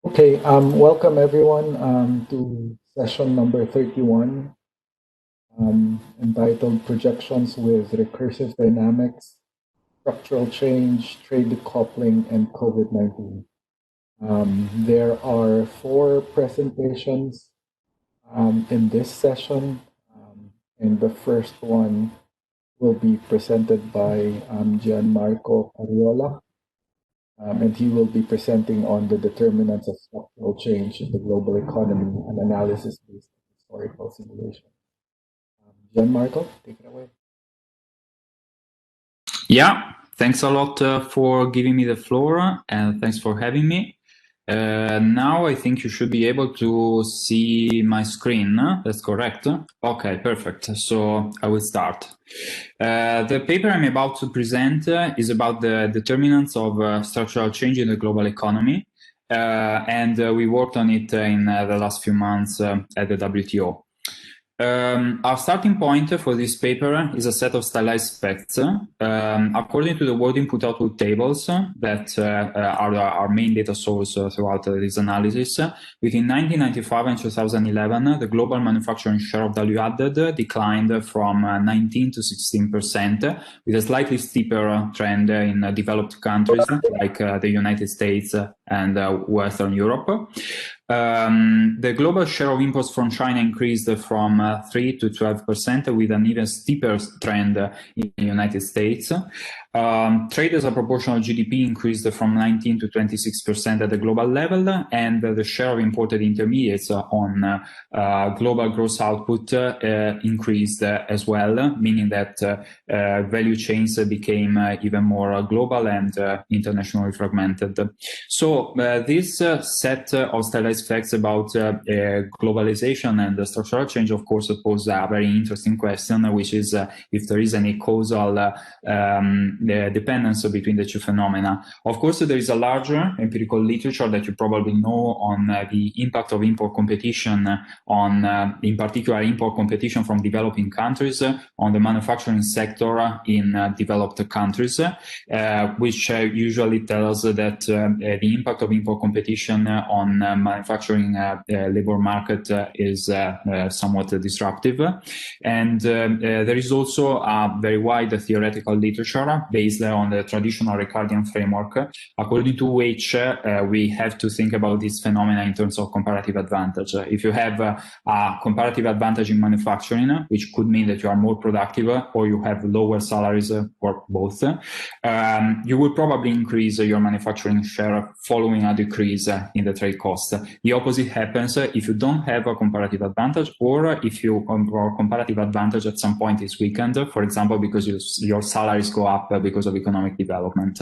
Okay, welcome everyone to session number 31, entitled Projections with Recursive Dynamics, Structural Change, Trade Decoupling, and COVID-19. There are 4 presentations in this session, and the first one will be presented by Gianmarco Ariola. And he will be presenting on the determinants of structural change in the global economy, an analysis based on historical simulation. Gianmarco, take it away. Yeah, thanks a lot for giving me the floor, and thanks for having me. Now I think you should be able to see my screen. That's correct? Okay, perfect. So I will start. The paper I'm about to present is about the determinants of structural change in the global economy. And we worked on it in the last few months at the WTO. Our starting point for this paper is a set of stylized facts. According to the word input-output tables that are our main data source throughout this analysis, between 1995 and 2011, the global manufacturing share of value added declined from 19 to 16%, with a slightly steeper trend in developed countries like the United States and Western Europe. The global share of imports from China increased from 3 to 12%, with an even steeper trend in the United States. Trade as a proportion of GDP increased from 19 to 26% at the global level, and the share of imported intermediates on global gross output increased as well, meaning that value chains became even more global and internationally fragmented. So this set of stylized facts about globalization and the structural change, of course, pose a very interesting question, which is if there is any causal dependence between the two phenomena. Of course, there is a larger empirical literature that you probably know on the impact of import competition on, in particular, import competition from developing countries on the manufacturing sector in developed countries, which usually tells that the impact of import competition on manufacturing labor market is somewhat disruptive. And there is also a very wide theoretical literature based on the traditional Ricardian framework, according to which we have to think about this phenomena in terms of comparative advantage. If you have a comparative advantage in manufacturing, which could mean that you are more productive or you have lower salaries or both, you will probably increase your manufacturing share following a decrease in the trade cost. The opposite happens if you don't have a comparative advantage, or if your comparative advantage at some point is weakened, for example, because your salaries go up because of economic development.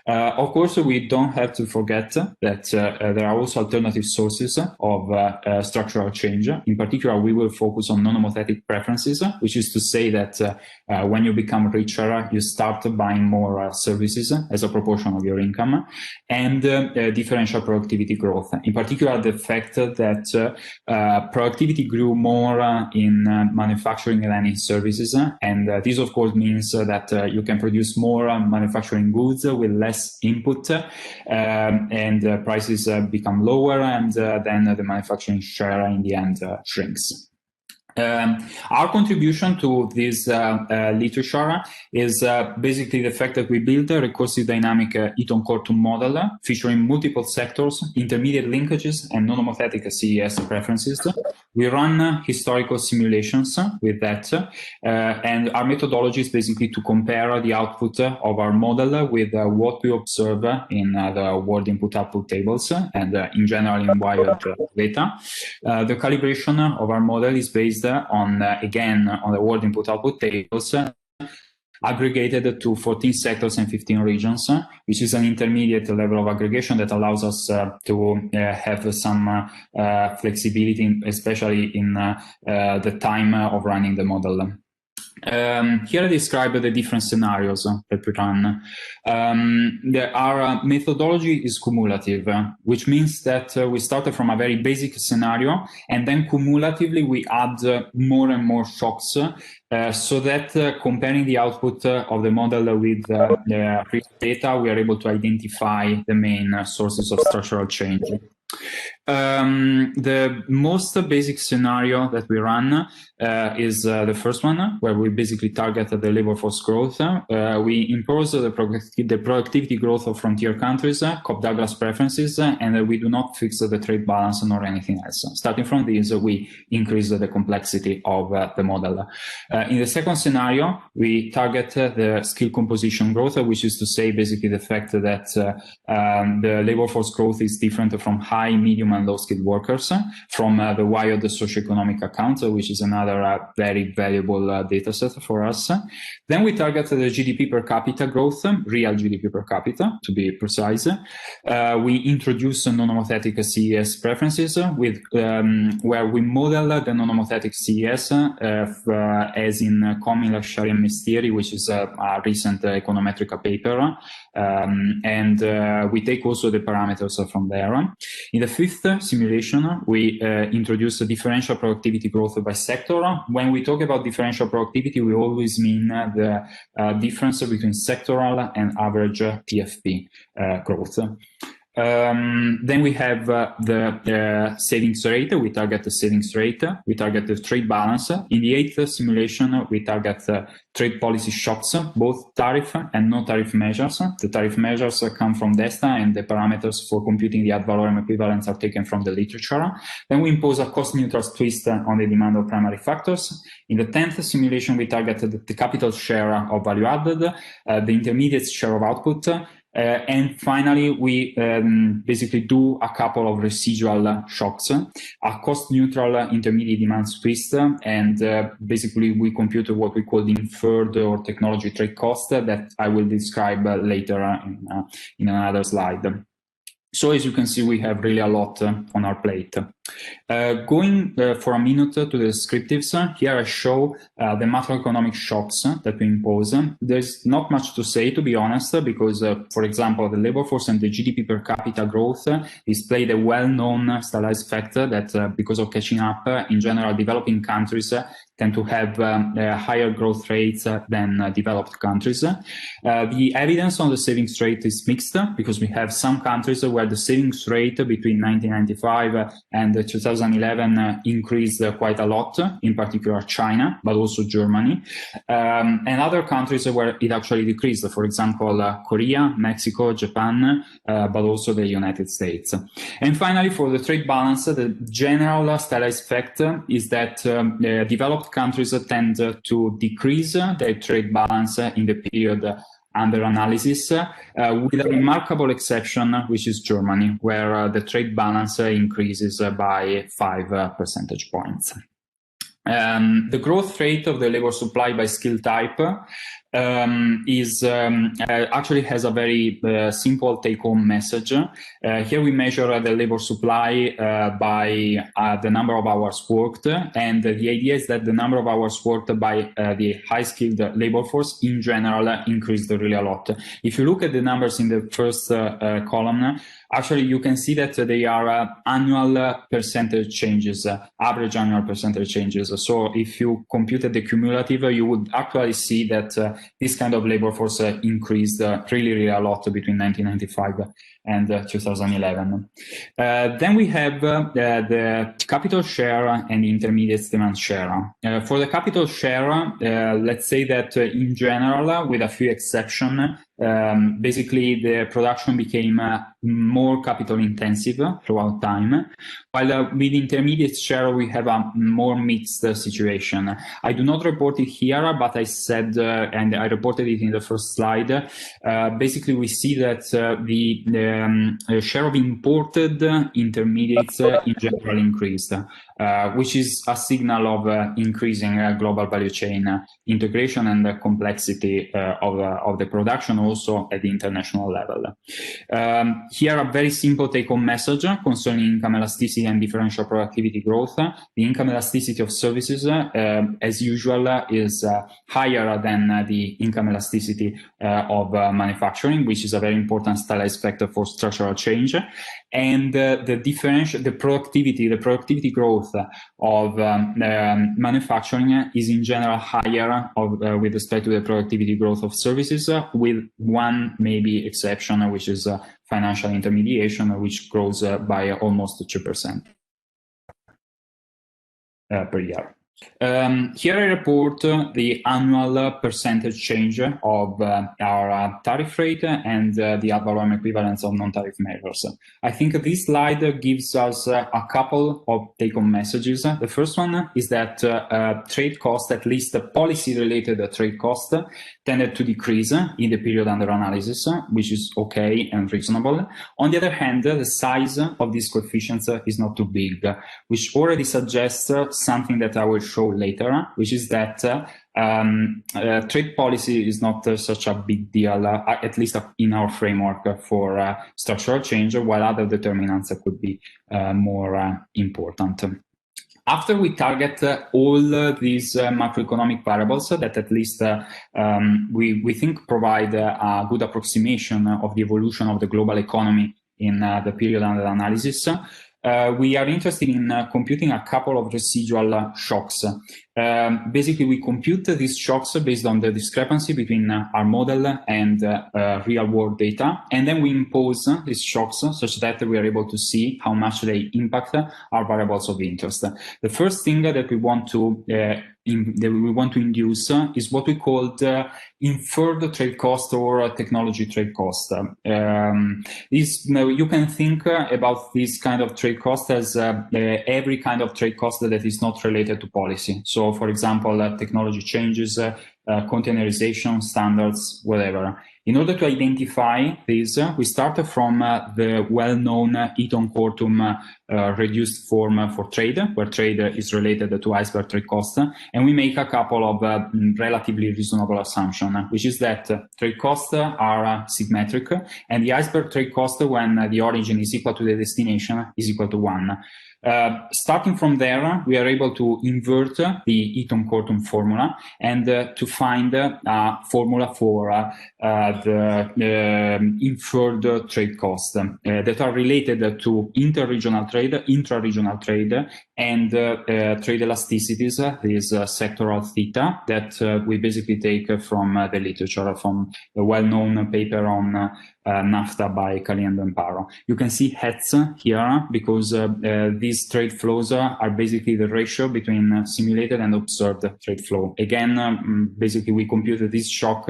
Of course, we don't have to forget that there are also alternative sources of structural change. In particular, we will focus on non-homothetic preferences, which is to say that when you become richer, you start buying more services as a proportion of your income, and differential productivity growth. In particular, the fact that productivity grew more in manufacturing than in services, and this of course means that you can produce more manufacturing goods with less input, and prices become lower, and then the manufacturing share in the end shrinks. Our contribution to this literature is basically the fact that we build a recursive dynamic Eaton-Cortum model featuring multiple sectors, intermediate linkages, and non-homothetic CES preferences. We run historical simulations with that, and our methodology is basically to compare the output of our model with what we observe in the word input-output tables and in general in wired data. The calibration of our model is based on, again, on the word input-output tables, aggregated to 14 sectors and 15 regions, which is an intermediate level of aggregation that allows us to have some flexibility, especially in the time of running the model. Here I describe the different scenarios that we run. Our methodology is cumulative, which means that we started from a very basic scenario, and then cumulatively we add more and more shocks, so that comparing the output of the model with the data, we are able to identify the main sources of structural change. The most basic scenario that we run is the first one, where we basically target the labor force growth. We impose the productivity growth of frontier countries, Cobb-Douglas preferences, and we do not fix the trade balance nor anything else. Starting from this, we increase the complexity of the model. In the second scenario, we target the skill composition growth, which is to say basically the fact that the labor force growth is different from high, medium, and low-skilled workers from the wired socioeconomic account, which is another very valuable data set for us. Then we target the GDP per capita growth, real GDP per capita, to be precise. We introduce non-homothetic CES preferences with where we model the non-homothetic CES as in Comila, Shari, and Mestieri, which is a recent econometrica paper. And we take also the parameters from there. In the fifth simulation, we introduce a differential productivity growth by sector. When we talk about differential productivity, we always mean the difference between sectoral and average TFP growth. Then we have the savings rate. We target the savings rate. We target the trade balance. In the eighth simulation, we target trade policy shocks, both tariff and no-tariff measures. The tariff measures come from DESTA, and the parameters for computing the ad valorem equivalents are taken from the literature. Then we impose a cost-neutral twist on the demand of primary factors. In the 10th simulation, we target the capital share of value added, the intermediate share of output, and finally, we basically do a couple of residual shocks, a cost-neutral intermediate demand twist, and basically we compute what we call the inferred or technology trade cost that I will describe later in another slide. So as you can see, we have really a lot on our plate. Going for a minute to the descriptives, here I show the macroeconomic shocks that we impose. There's not much to say, to be honest, because, for example, the labor force and the GDP per capita growth display the well-known stylized fact that because of catching up, in general, developing countries tend to have higher growth rates than developed countries. The evidence on the savings rate is mixed because we have some countries where the savings rate between 1995 and 2011 increased quite a lot, in particular China, but also Germany, and other countries where it actually decreased, for example, Korea, Mexico, Japan, but also the United States. And finally, for the trade balance, the general stylized fact is that developed countries tend to decrease their trade balance in the period under analysis, with a remarkable exception, which is Germany, where the trade balance increases by 5 percentage points. The growth rate of the labor supply by skill type actually has a very simple take-home message. Here we measure the labor supply by the number of hours worked, and the idea is that the number of hours worked by the high-skilled labor force in general increased really a lot. If you look at the numbers in the first column, actually you can see that they are annual percentage changes, average annual percentage changes. So if you computed the cumulative, you would actually see that this kind of labor force increased really a lot between 1995 and 2011. Then we have the capital share and the intermediate demand share. For the capital share, let's say that in general, with a few exceptions, basically the production became more capital intensive throughout time, while with intermediate share we have a more mixed situation. I do not report it here, but I said, and I reported it in the first slide, basically we see that the share of imported intermediates in general increased, which is a signal of increasing global value chain integration and the complexity of the production also at the international level. Here a very simple take-home message concerning income elasticity and differential productivity growth. The income elasticity of services, as usual, is higher than the income elasticity of manufacturing, which is a very important stylized factor for structural change, and the productivity growth of manufacturing is in general higher with respect to the productivity growth of services, with one maybe exception, which is financial intermediation, which grows by almost 2% per year. Here I report the annual percentage change of our tariff rate and the ad valorem equivalence of non-tariff measures. I think this slide gives us a couple of take-home messages. The first one is that trade cost, at least policy-related trade cost, tended to decrease in the period under analysis, which is okay and reasonable. On the other hand, the size of these coefficients is not too big, which already suggests something that I will show later, which is that trade policy is not such a big deal, at least in our framework for structural change, while other determinants could be more important. After we target all these macroeconomic variables that at least we think provide a good approximation of the evolution of the global economy in the period under analysis, we are interested in computing a couple of residual shocks. Basically, we compute these shocks based on the discrepancy between our model and real-world data, and then we impose these shocks such that we are able to see how much they impact our variables of interest. The first thing that we want to induce is what we call inferred trade cost or technology trade cost. You can think about this kind of trade cost as every kind of trade cost that is not related to policy. So, for example, technology changes, containerization, standards, whatever. In order to identify these, we start from the well-known Eaton-Kortum reduced form for trade, where trade is related to iceberg trade cost, and we make a couple of relatively reasonable assumptions, which is that trade costs are symmetric, and the iceberg trade cost when the origin is equal to the destination is equal to 1. Starting from there, we are able to invert the Eaton-Kortum formula and to find a formula for the inferred trade costs that are related to interregional trade, intra-regional trade, and trade elasticities, this sectoral theta that we basically take from the literature, from the well-known paper on NAFTA by Caliendo and Paro. You can see hats here because these trade flows are basically the ratio between simulated and observed trade flow. Again, basically we computed this shock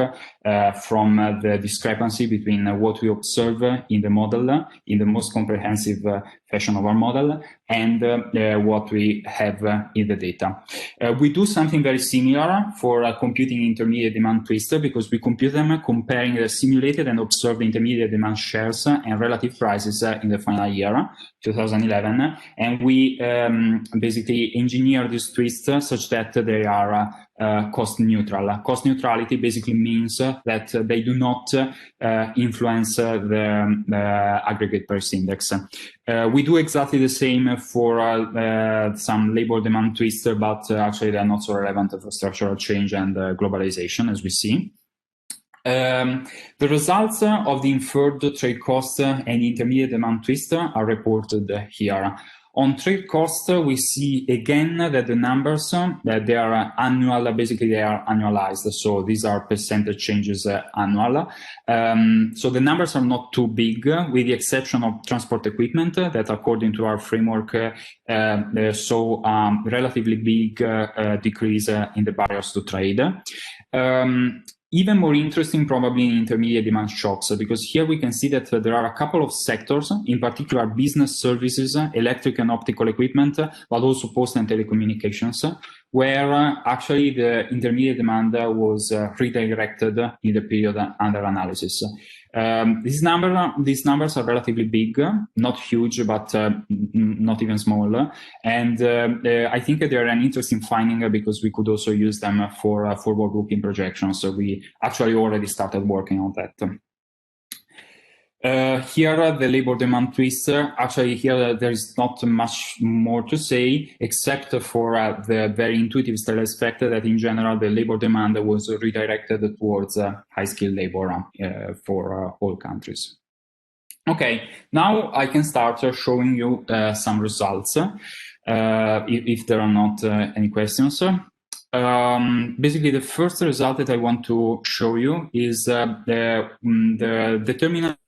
from the discrepancy between what we observe in the model, in the most comprehensive fashion of our model, and what we have in the data. We do something very similar for computing intermediate demand twister, because we compute them comparing the simulated and observed intermediate demand shares and relative prices in the final year, 2011, and we basically engineer these twists such that they are cost neutral. Cost neutrality basically means that they do not influence the aggregate price index. We do exactly the same for some labor demand twists, but actually they are not so relevant for structural change and globalization, as we see. The results of the inferred trade cost and intermediate demand twist are reported here. On trade cost, we see again that the numbers that they are annual, basically they are annualized. So these are percentage changes annual. So the numbers are not too big, with the exception of transport equipment that, according to our framework, saw relatively big decrease in the barriers to trade. Even more interesting probably in intermediate demand shocks, because here we can see that there are a couple of sectors, in particular business services, electric and optical equipment, but also post and telecommunications, where actually the intermediate demand was redirected in the period under analysis. These numbers are relatively big, not huge, but not even small. And I think they are an interesting finding because we could also use them for forward-looking projections. So we actually already started working on that. Here, the labor demand twist, actually here there is not much more to say, except for the very intuitive aspect that in general the labor demand was redirected towards high-skilled labor for all countries. Okay, now I can start showing you some results, if there are not any questions. Basically, the first result that I want to show you is the determinant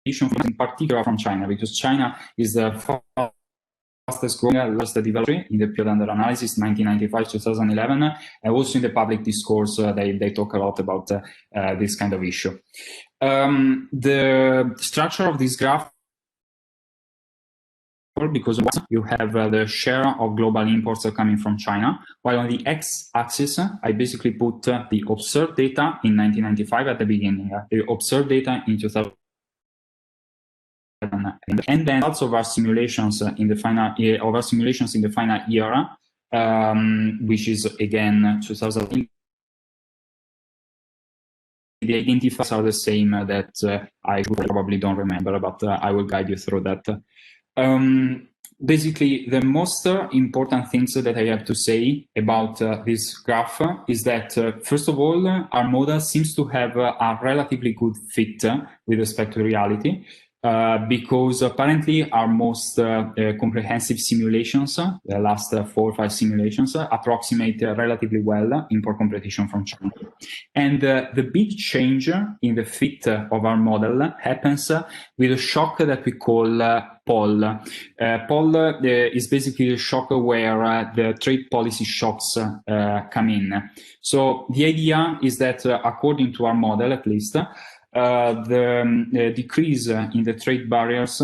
in particular from China, because China is the fastest growing, lowest developed in the period under analysis, 1995-2011, and also in the public discourse, they talk a lot about this kind of issue. The structure of this graph, because you have the share of global imports coming from China, while on the x-axis, I basically put the observed data in 1995 at the beginning, the observed data in 2000. And then lots of our simulations in the final year, which is again 2000. The identifiers are the same that I probably don't remember, but I will guide you through that. Basically, the most important things that I have to say about this graph is that, first of all, our model seems to have a relatively good fit with respect to reality. Because apparently our most comprehensive simulations, the last 4 or 5 simulations, approximate relatively well import competition from China. And the big change in the fit of our model happens with a shock that we call POL. POL is basically a shock where the trade policy shocks come in. So the idea is that according to our model, at least, the decrease in the trade barriers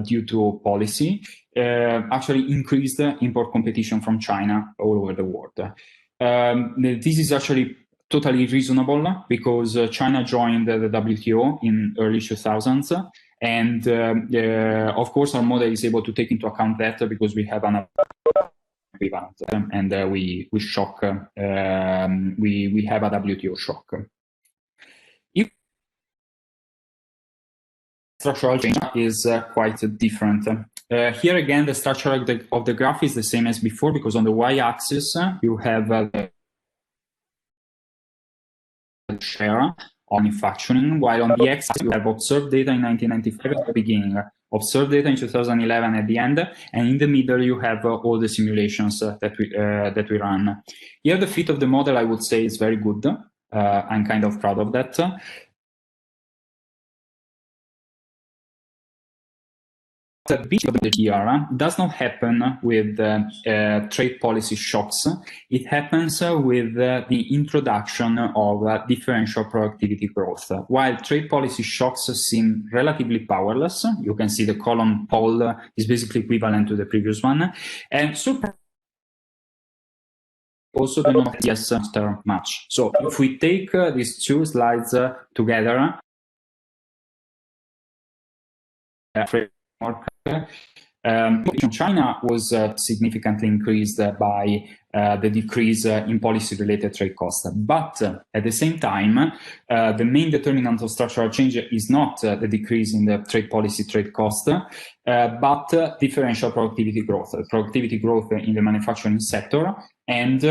due to policy actually increased import competition from China all over the world. This is actually totally reasonable because China joined the WTO in early 2000s, and of course our model is able to take into account that because we have an equivalent, and we shock, we have a WTO shock. Structural change is quite different. Here again, the structure of the graph is the same as before, because on the y-axis you have the share of manufacturing, while on the x-axis you have observed data in 1995 at the beginning, observed data in 2011 at the end, and in the middle you have all the simulations that we run. Here the fit of the model, I would say, is very good. I'm kind of proud of that. The bit of the here does not happen with trade policy shocks. It happens with the introduction of differential productivity growth. While trade policy shocks seem relatively powerless, you can see the column POL is basically equivalent to the previous one, and so also do not matter much. So if we take these two slides together, China was significantly increased by the decrease in policy-related trade costs. But at the same time, the main determinant of structural change is not the decrease in the trade policy trade cost, but differential productivity growth in the manufacturing sector, and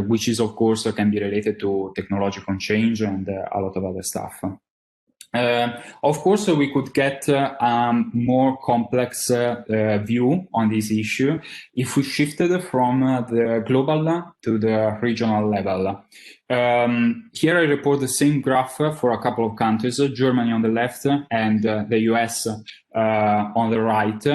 which is, of course, can be related to technological change and a lot of other stuff. Of course, we could get a more complex view on this issue if we shifted from the global to the regional level. Here I report the same graph for a couple of countries, Germany on the left and the US on the right.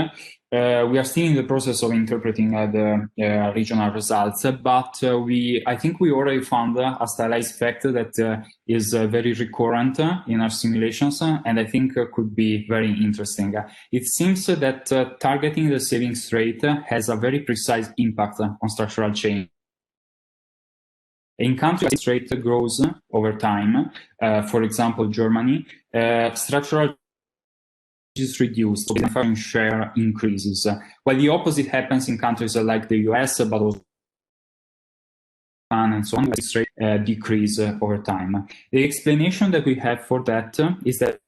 We are still in the process of interpreting the regional results, but I think we already found a stylized effect that is very recurrent in our simulations, and I think could be very interesting. It seems that targeting the savings rate has a very precise impact on structural change. In countries, the rate grows over time. For example, Germany, structural is reduced, so the manufacturing share increases, while the opposite happens in countries like the US, but also and so on, this rate decrease over time. The explanation that we have for that is that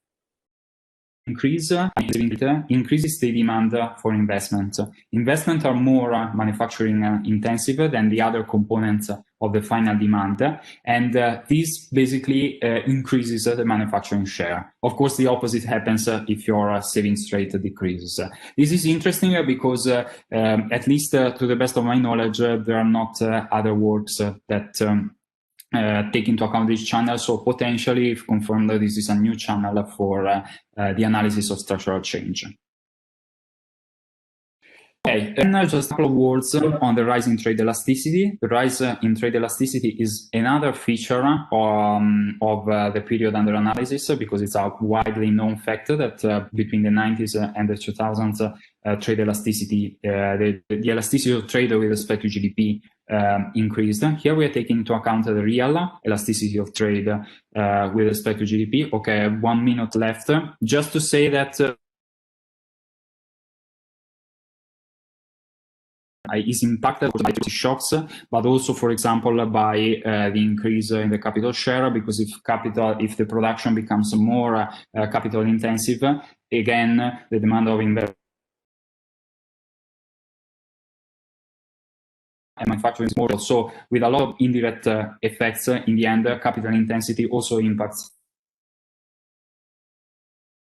increases the demand for investment. Investment are more manufacturing intensive than the other components of the final demand, and this basically increases the manufacturing share. Of course, the opposite happens if your savings rate decreases. This is interesting because, at least to the best of my knowledge, there are not other works that take into account this channel. So potentially, if confirmed, this is a new channel for the analysis of structural change. Okay, and now just a couple of words on the rise in trade elasticity. The rise in trade elasticity is another feature of the period under analysis, because it's a widely known fact that between the 90s and the 2000s, trade elasticity, the elasticity of trade with respect to GDP increased. Here we are taking into account the real elasticity of trade with respect to GDP. Okay, 1 minute left. Just to say that is impacted by shocks, but also, for example, by the increase in the capital share, because if the production becomes more capital intensive, again, the demand of investment and manufacturing is more. So with a lot of indirect effects, in the end, capital intensity also impacts.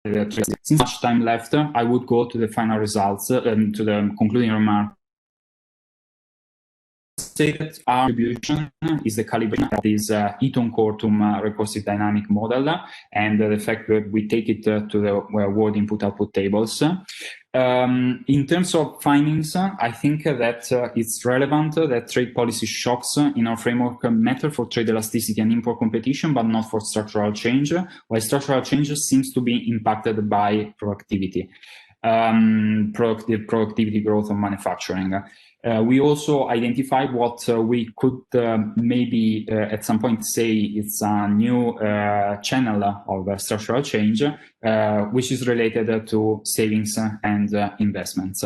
Since much time left, I would go to the final results, to the concluding remark. Say that our distribution is the calibration of this Eaton-Kortum recursive dynamic model, and the fact that we take it to the word input-output tables. In terms of findings, I think that it's relevant that trade policy shocks in our framework matter for trade elasticity and import competition, but not for structural change, while structural change seems to be impacted by productivity, productivity growth of manufacturing. We also identified what we could maybe at some point say it's a new channel of structural change, which is related to savings and investments.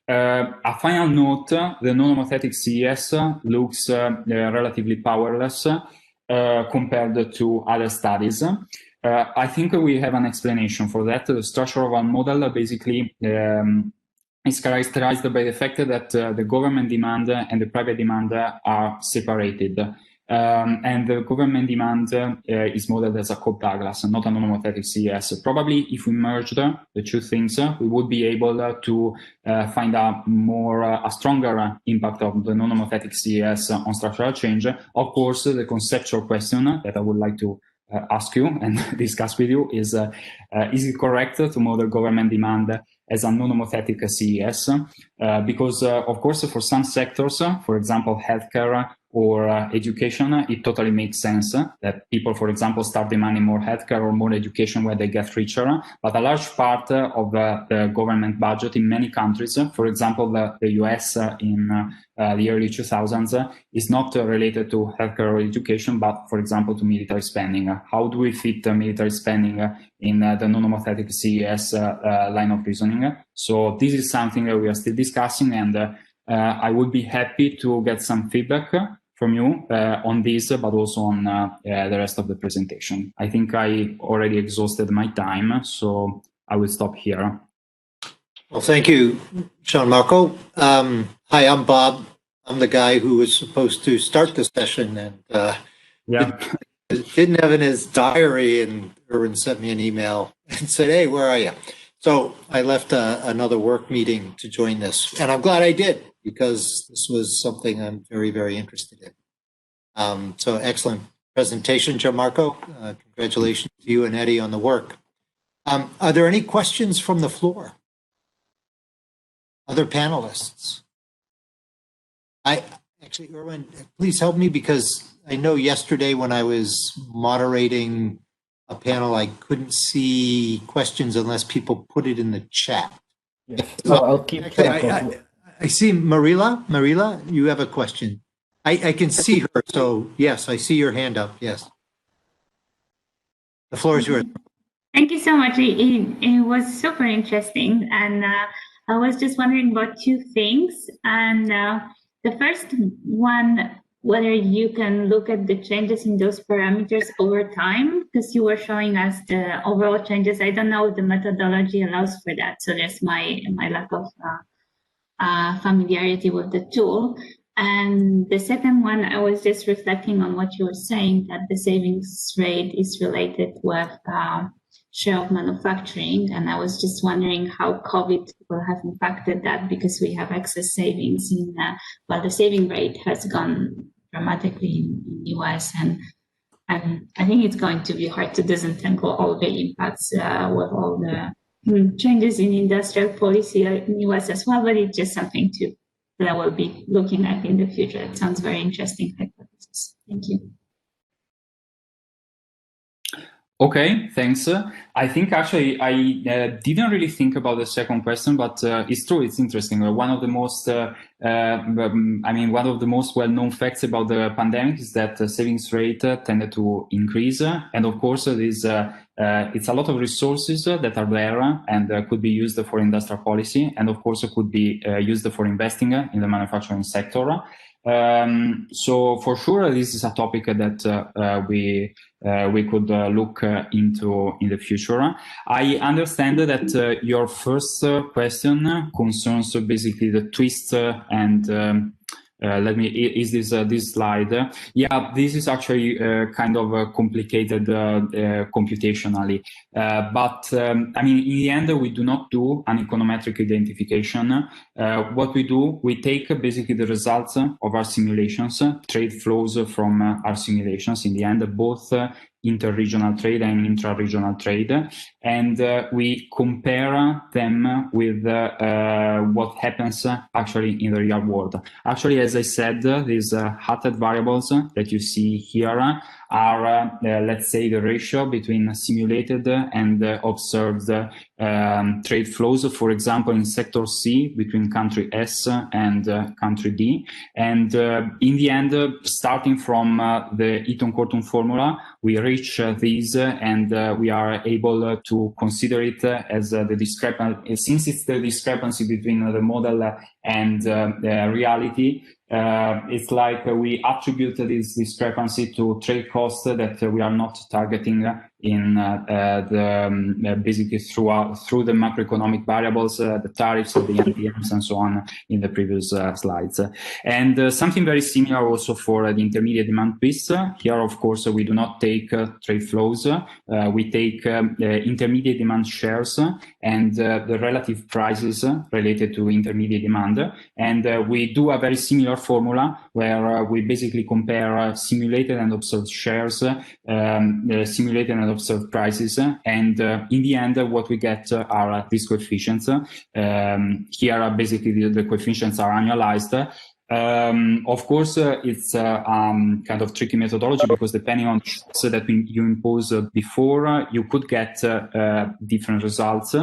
A final note, the non-homothetic CES looks relatively powerless compared to other studies. I think we have an explanation for that. The structure of our model basically is characterized by the fact that the government demand and the private demand are separated. And the government demand is modeled as a Cobb-Douglas, not a non-homothetic CES. Probably if we merged the two things, we would be able to find a stronger impact of the non-homothetic CES on structural change. Of course, the conceptual question that I would like to ask you and discuss with you is it correct to model government demand as a non-homothetic CES? Because, of course, for some sectors, for example, healthcare or education, it totally makes sense that people, for example, start demanding more healthcare or more education where they get richer. But a large part of the government budget in many countries, for example, the US in the early 2000s, is not related to healthcare or education, but, for example, to military spending. How do we fit military spending in the non-homothetic CES line of reasoning? So this is something that we are still discussing, and I would be happy to get some feedback from you on this, but also on the rest of the presentation. I think I already exhausted my time, so I will stop here. Well, thank you, Gianmarco. Hi, I'm Bob. I'm the guy who was supposed to start the session and didn't have in his diary, and Erwin sent me an email and said, hey, where are you? So I left another work meeting to join this, and I'm glad I did, because this was something I'm very, very interested in. So excellent presentation, Gianmarco. Congratulations to you and Eddie on the work. Are there any questions from the floor? Other panelists? Actually, Erwin, please help me, because I know yesterday when I was moderating a panel, I couldn't see questions unless people put it in the chat. Yes. So I'll keep track. I see Marila. Marila, you have a question. I can see her, so yes, I see your hand up. Yes. The floor is yours. Thank you so much. It was super interesting, and I was just wondering about two things. And the first one, whether you can look at the changes in those parameters over time, because you were showing us the overall changes. I don't know if the methodology allows for that, so there's my lack of familiarity with the tool. And the second one, I was just reflecting on what you were saying, that the savings rate is related with share of manufacturing. And I was just wondering how COVID will have impacted that, because we have excess savings in, well, the saving rate has gone dramatically in the US. And I think it's going to be hard to disentangle all the impacts with all the changes in industrial policy in the US as well, but it's just something that I will be looking at in the future. It sounds very interesting hypothesis. Thank you. Okay, thanks. I think actually I didn't really think about the second question, but it's true. It's interesting. One of the most, one of the most well-known facts about the pandemic is that the savings rate tended to increase, and of course, it's a lot of resources that are there and could be used for industrial policy, and of course, could be used for investing in the manufacturing sector. So for sure, this is a topic that we could look into in the future. I understand that your first question concerns basically the twist and is this slide? Yeah, this is actually kind of complicated computationally. But I mean, in the end, we do not do an econometric identification. What we do, we take basically the results of our simulations, trade flows from our simulations, in the end, both inter-regional trade and intra-regional trade, and we compare them with what happens actually in the real world. Actually, as I said, these hatted variables that you see here are, let's say, the ratio between simulated and observed trade flows, for example, in sector C between country S and country D. And in the end, starting from the Eaton-Corton formula, we reach these and we are able to consider it as the discrepancy. Since it's the discrepancy between the model and the reality, it's like we attribute this discrepancy to trade costs that we are not targeting in basically through the macroeconomic variables, the tariffs, the NPMs, and so on in the previous slides. And something very similar also for the intermediate demand piece. Here, of course, we do not take trade flows. We take intermediate demand shares and the relative prices related to intermediate demand. And we do a very similar formula where we basically compare simulated and observed shares, simulated and observed prices, and in the end, what we get are these coefficients. Here, basically, the coefficients are annualized. Of course, it's kind of tricky methodology because depending on the shocks that you impose before, you could get different results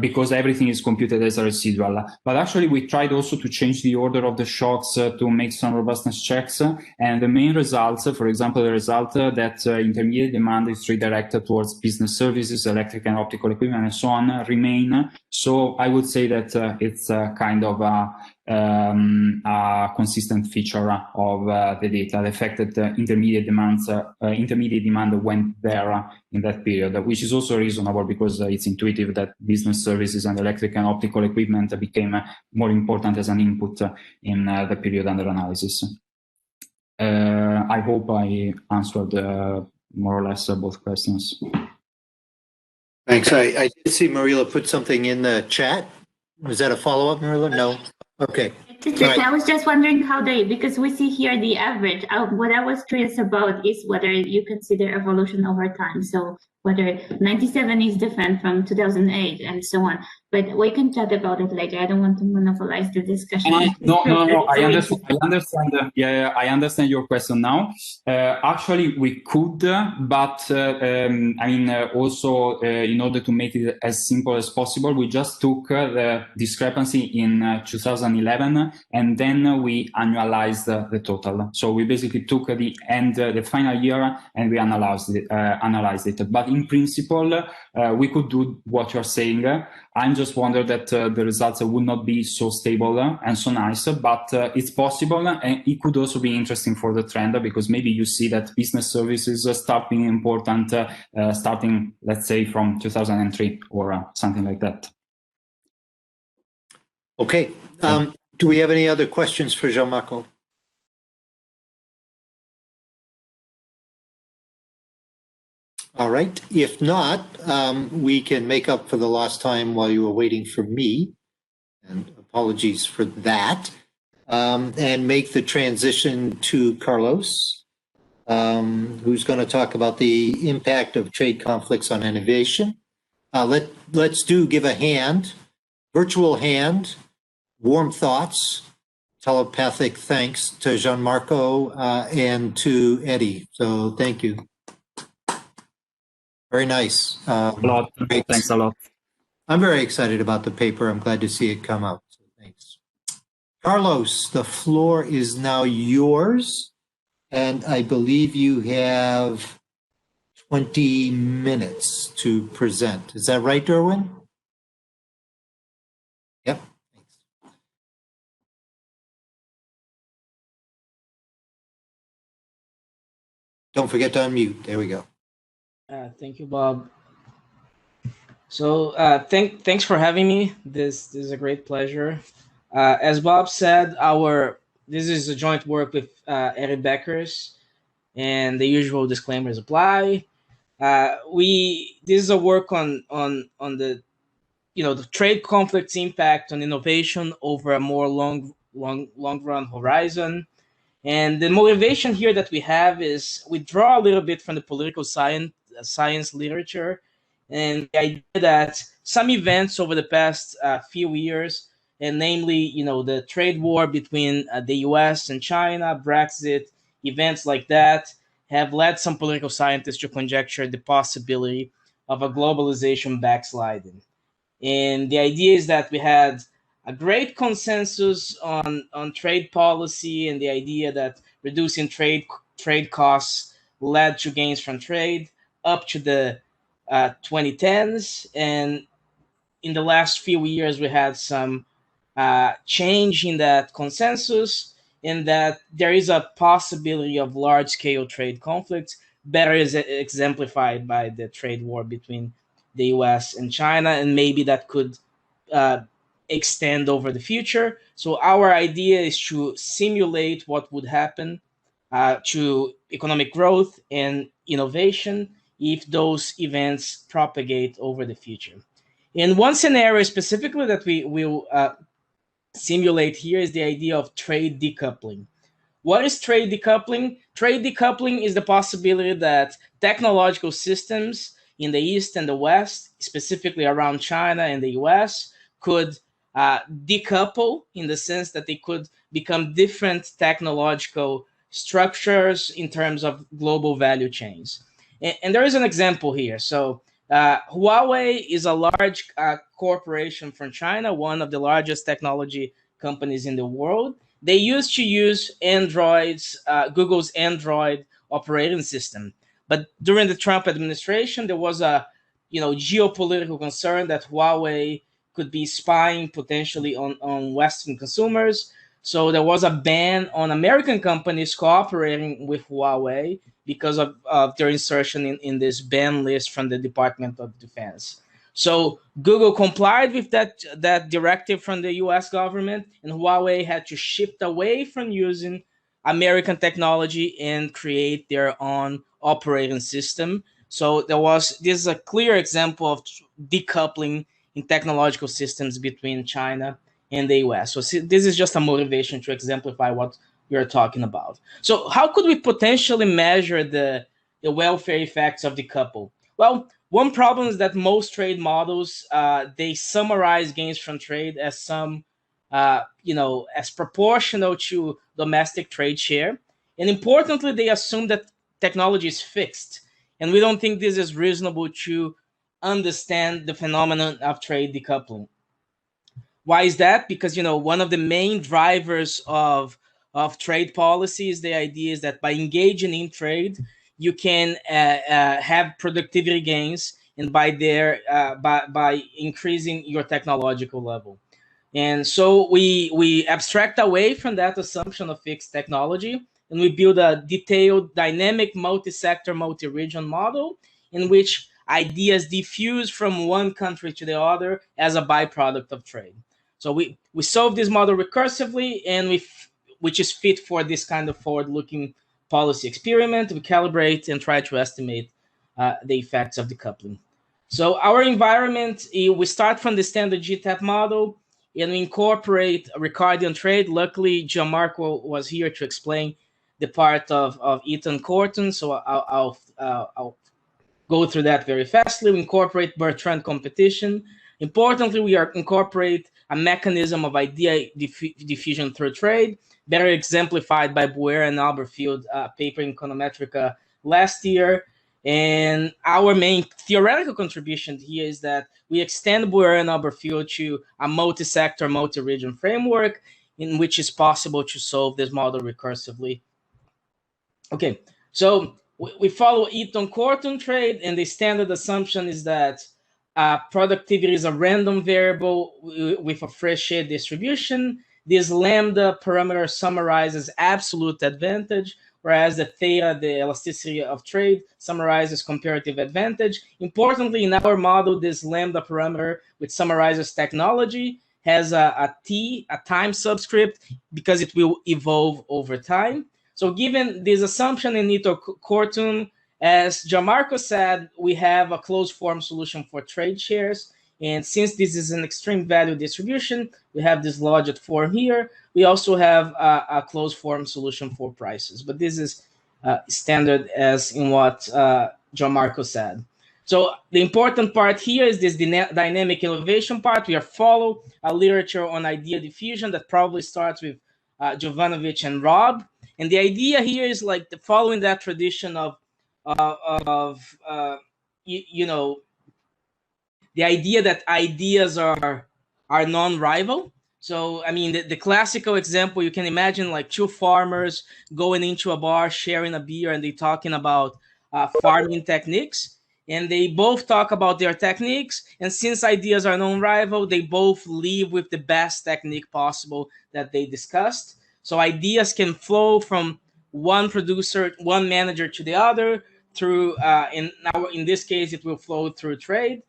because everything is computed as a residual. But actually, we tried also to change the order of the shocks to make some robustness checks. And the main results, for example, the result that intermediate demand is redirected towards business services, electric and optical equipment, and so on, remain. So I would say that it's kind of a consistent feature of the data, the fact that intermediate demand went there in that period, which is also reasonable because it's intuitive that business services and electric and optical equipment became more important as an input in the period under analysis. I hope I answered more or less both questions. Thanks. I did see Marilla put something in the chat. Was that a follow-up, Marilla? No. Okay. Right. I was just wondering how because we see here the average. What I was curious about is whether you consider evolution over time. So whether 97 is different from 2008 and so on. But we can chat about it later. I don't want to monopolize the discussion. No. I understand. I understand your question now. Actually, we could, but also in order to make it as simple as possible, we just took the discrepancy in 2011 and then we annualized the total. So we basically took the final year and we analyzed it. But in principle, we could do what you're saying. I'm just wondering that the results would not be so stable and so nice, but it's possible, and it could also be interesting for the trend because maybe you see that business services start being important starting, let's say, from 2003 or something like that. Okay. Do we have any other questions for Jean-Marc? All right. If not, we can make up for the lost time while you were waiting for me. And apologies for that. And make the transition to Carlos, who's going to talk about the impact of trade conflicts on innovation. Let's give a hand, virtual hand, warm thoughts, telepathic thanks to Gianmarco and to Eddie. So thank you. Very nice. Thanks a lot. I'm very excited about the paper. I'm glad to see it come out. So thanks. Carlos, the floor is now yours. And I believe you have 20 minutes to present. Is that right, Derwin? Yep. Thanks. Don't forget to unmute. There we go. Thank you, Bob. So thanks for having me. This is a great pleasure. As Bob said, this is a joint work with Eric Beckers, and the usual disclaimers apply. This is a work on the the trade conflicts impact on innovation over a more long run horizon. And the motivation here that we have is we draw a little bit from the political science literature, and the idea that some events over the past few years, and namely, the trade war between the U.S. and China, Brexit, events like that, have led some political scientists to conjecture the possibility of a globalization backsliding. And the idea is that we had a great consensus on trade policy, and the idea that reducing trade costs led to gains from trade up to the 2010s. And in the last few years, we had some change in that consensus, in that there is a possibility of large-scale trade conflicts, better is exemplified by the trade war between the US and China, and maybe that could extend over the future. So our idea is to simulate what would happen to economic growth and innovation if those events propagate over the future. And one scenario specifically that we will simulate here is the idea of trade decoupling. What is trade decoupling? Trade decoupling is the possibility that technological systems in the East and the West, specifically around China and the US, could decouple in the sense that they could become different technological structures in terms of global value chains. And there is an example here. So Huawei is a large corporation from China, one of the largest technology companies in the world. They used to use Google's Android operating system. But during the Trump administration, there was a geopolitical concern that Huawei could be spying potentially on Western consumers. So there was a ban on American companies cooperating with Huawei because of their insertion in this ban list from the Department of Defense. So Google complied with that directive from the US government, and Huawei had to shift away from using American technology and create their own operating system. So this is a clear example of decoupling in technological systems between China and the US. So this is just a motivation to exemplify what we are talking about. So how could we potentially measure the welfare effects of decouple? Well, one problem is that most trade models, they summarize gains from trade as as proportional to domestic trade share. And importantly, they assume that technology is fixed. And we don't think this is reasonable to understand the phenomenon of trade decoupling. Why is that? Because, one of the main drivers of trade policy is the idea is that by engaging in trade, you can have productivity gains, and by increasing your technological level. And so we abstract away from that assumption of fixed technology, and we build a detailed, dynamic, multi-sector, multi-region model in which ideas diffuse from one country to the other as a byproduct of trade. So we solve this model recursively, and which is fit for this kind of forward-looking policy experiment. We calibrate and try to estimate the effects of decoupling. So our environment, we start from the standard GTAP model, and we incorporate Ricardian trade. Luckily, Gianmarco was here to explain the part of Eaton Corton, so I'll go through that very fastly. We incorporate Bertrand competition. Importantly, we incorporate a mechanism of idea diffusion through trade, better exemplified by Boer and Alberfield paper in Econometrica last year. And our main theoretical contribution here is that we extend Boer and Alberfield to a multi-sector, multi-region framework in which it's possible to solve this model recursively. Okay, so we follow Eaton Corton trade, and the standard assumption is that productivity is a random variable with a Fréchet distribution. This lambda parameter summarizes absolute advantage, whereas the theta, the elasticity of trade, summarizes comparative advantage. Importantly, in our model, this lambda parameter, which summarizes technology, has a t, a time subscript, because it will evolve over time. So given this assumption in Eaton Corton, as Gianmarco said, we have a closed form solution for trade shares. And since this is an extreme value distribution, we have this logit form here. We also have a closed form solution for prices. But this is standard as in what Gianmarco said. So the important part here is this dynamic innovation part. We are follow a literature on idea diffusion that probably starts with Jovanovic and Rob. And the idea here is like following that tradition of you know, the idea that ideas are non-rival. So, I mean, the classical example, you can imagine like two farmers going into a bar, sharing a beer, and they talking about farming techniques. And they both talk about their techniques. And since ideas are non-rival, they both leave with the best technique possible that they discussed. So ideas can flow from one producer, one manager to the other through, in this case, it will flow through trade.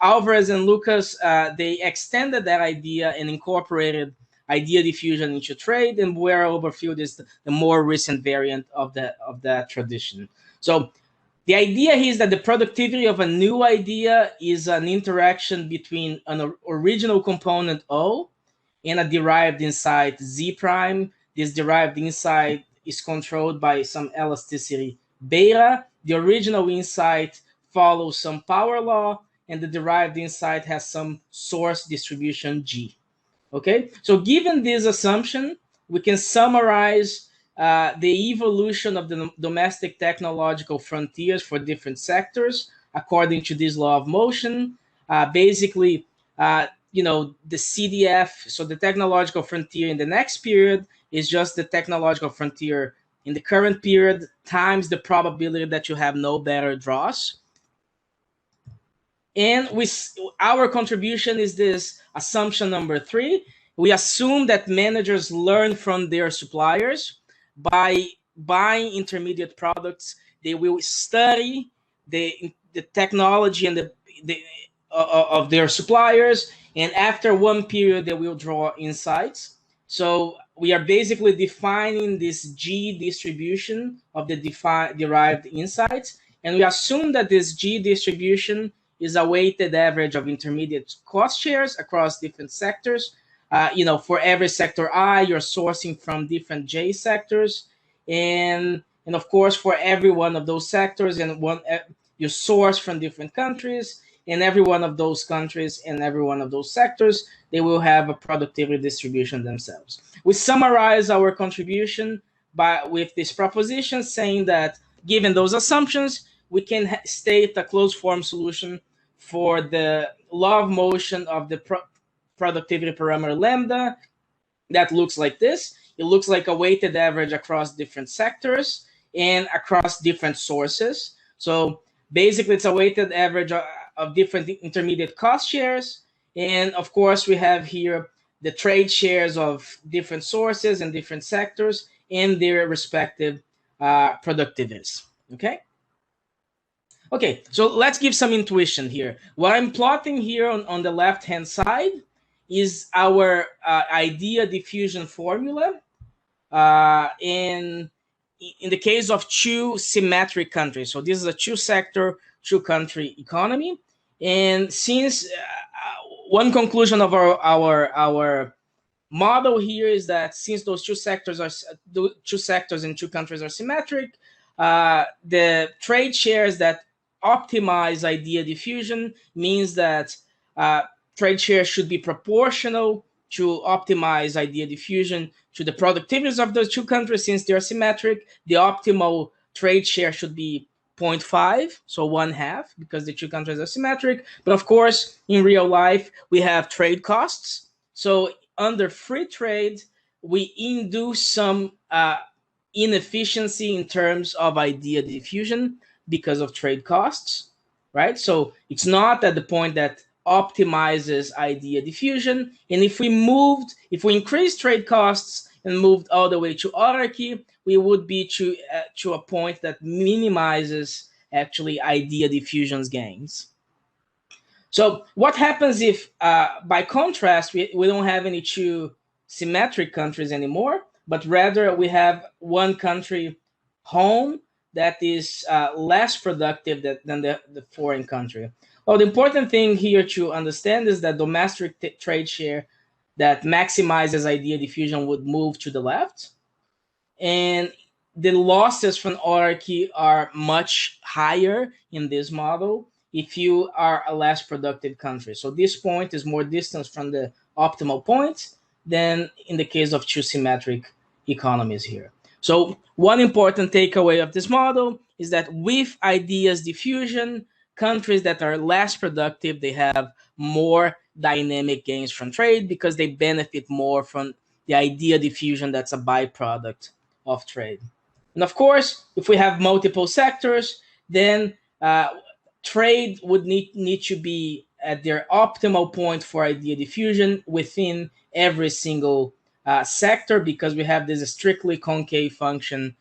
Alvarez and Lucas, they extended that idea and incorporated idea diffusion into trade, and Boer Oberfield is the more recent variant of that tradition. So the idea here is that the productivity of a new idea is an interaction between an original component O and a derived insight Z prime. This derived insight is controlled by some elasticity beta. The original insight follows some power law, and the derived insight has some source distribution G. Okay, so given this assumption, we can summarize the evolution of the domestic technological frontiers for different sectors according to this law of motion. Basically, you know, the CDF, so the technological frontier in the next period is just the technological frontier in the current period times the probability that you have no better draws. And our contribution is this assumption number 3. We assume that managers learn from their suppliers. By buying intermediate products, they will study the technology and of their suppliers, and after one period, they will draw insights. So we are basically defining this G distribution of the derived insights, and we assume that this G distribution is a weighted average of intermediate cost shares across different sectors. You know, for every sector I, you're sourcing from different J sectors, and of course, for every one of those sectors, and you source from different countries, and every one of those countries and every one of those sectors, they will have a productivity distribution themselves. We summarize our contribution with this proposition saying that given those assumptions, we can state a closed form solution for the law of motion of the productivity parameter lambda that looks like this. It looks like a weighted average across different sectors and across different sources. So basically, it's a weighted average of different intermediate cost shares. And of course, we have here the trade shares of different sources and different sectors and their respective productivities. Okay? Okay, so let's give some intuition here. What I'm plotting here on the left-hand side is our idea diffusion formula in the case of two symmetric countries. So this is a two-sector, two-country economy. And since one conclusion of our model here is that since those two sectors and two countries are symmetric, the trade shares that optimize idea diffusion means that trade shares should be proportional to optimize idea diffusion to the productivities of those two countries. Since they are symmetric, the optimal trade share should be 0.5, so 1/2, because the two countries are symmetric. But of course, in real life, we have trade costs. So under free trade, we induce some inefficiency in terms of idea diffusion because of trade costs, right? So it's not at the point that optimizes idea diffusion. And if we increase trade costs and moved all the way to autarky, we would be to a point that minimizes actually idea diffusion's gains. So what happens if, by contrast, we don't have any two symmetric countries anymore, but rather we have one country home that is less productive than the foreign country? Well, the important thing here to understand is that domestic trade share that maximizes idea diffusion would move to the left, and the losses from autarky are much higher in this model if you are a less productive country. So this point is more distance from the optimal point than in the case of two symmetric economies here. So one important takeaway of this model is that with ideas diffusion, countries that are less productive, they have more dynamic gains from trade because they benefit more from the idea diffusion that's a byproduct of trade. And of course, if we have multiple sectors, then trade would need to be at their optimal point for idea diffusion within every single sector, because we have this strictly concave function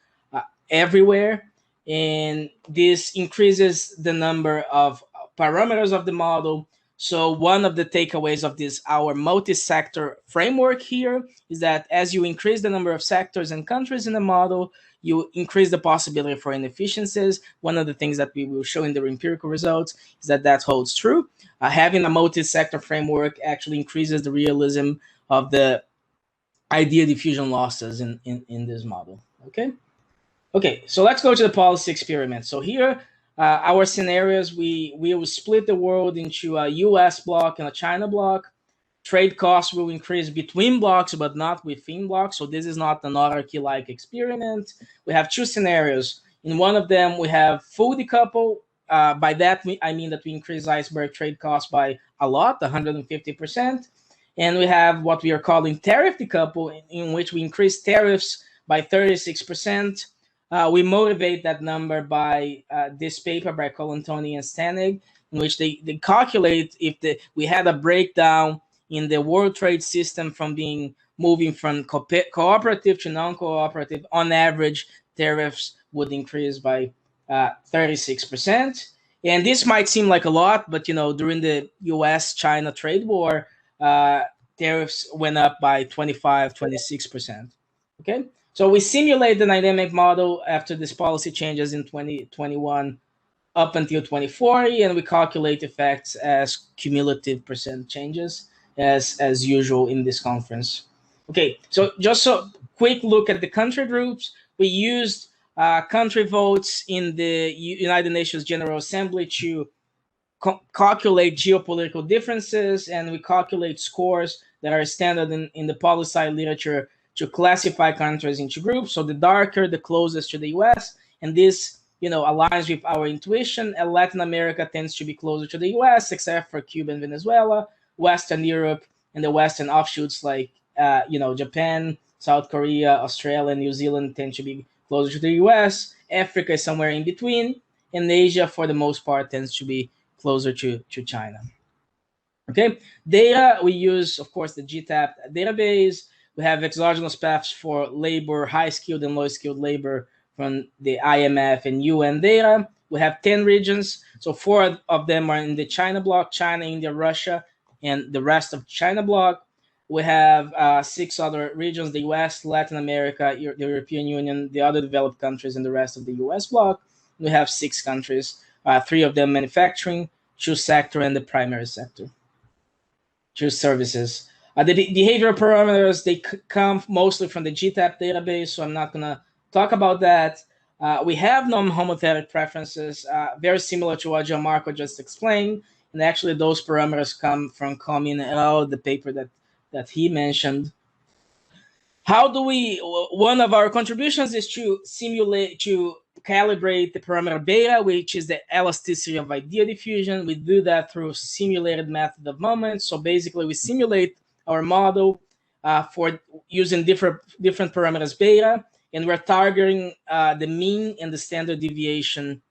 everywhere. And this increases the number of parameters of the model. So one of the takeaways of this, our multi-sector framework here, is that as you increase the number of sectors and countries in the model, you increase the possibility for inefficiencies. One of the things that we will show in the empirical results is that holds true. Having a multi-sector framework actually increases the realism of the idea diffusion losses in this model. Okay, so let's go to the policy experiment. So here, our scenarios, we will split the world into a US block and a China block. Trade costs will increase between blocks, but not within blocks. So this is not an autarky-like experiment. We have two scenarios. In one of them, we have full decouple. By that, I mean that we increase iceberg trade costs by a lot, 150%. And we have what we are calling tariff decouple, in which we increase tariffs by 36%. We motivate that number by this paper by Colantoni and Stanig, in which they calculate if we had a breakdown in the world trade system from moving from cooperative to non-cooperative. On average, tariffs would increase by 36%. And this might seem like a lot, but during the US-China trade war, tariffs went up by 26%. Okay. So we simulate the dynamic model after this policy changes in 2021 up until 2040, and we calculate effects as cumulative percent changes as usual in this conference. Okay, so just a quick look at the country groups. We used country votes in the United Nations General Assembly to calculate geopolitical differences, and we calculate scores that are standard in the poli-sci literature to classify countries into groups. So the darker, the closest to the US, and this aligns with our intuition. And Latin America tends to be closer to the US, except for Cuba and Venezuela. Western Europe and the Western offshoots like Japan, South Korea, Australia, and New Zealand tend to be closer to the US. Africa is somewhere in between, and Asia, for the most part, tends to be closer to China. Okay, data, we use, of course, the GTAP database. We have exogenous paths for labor, high-skilled and low-skilled labor from the IMF and UN data. We have 10 regions. So 4 of them are in the China block: China, India, Russia, and the rest of China block. We have 6 other regions: the US, Latin America, the European Union, the other developed countries, and the rest of the US block. We have 6 countries, 3 of them manufacturing, 2 sector, and the primary sector, 2 services. The behavioral parameters, they come mostly from the GTAP database, so I'm not going to talk about that. We have non-homothetic preferences, very similar to what Gianmarco just explained, and actually those parameters come from Comin et al., the paper that he mentioned. How do we, one of our contributions is to calibrate the parameter beta, which is the elasticity of idea diffusion. We do that through simulated method of moments. So basically we simulate our model for using different parameters beta, and we're targeting the mean and the standard deviation.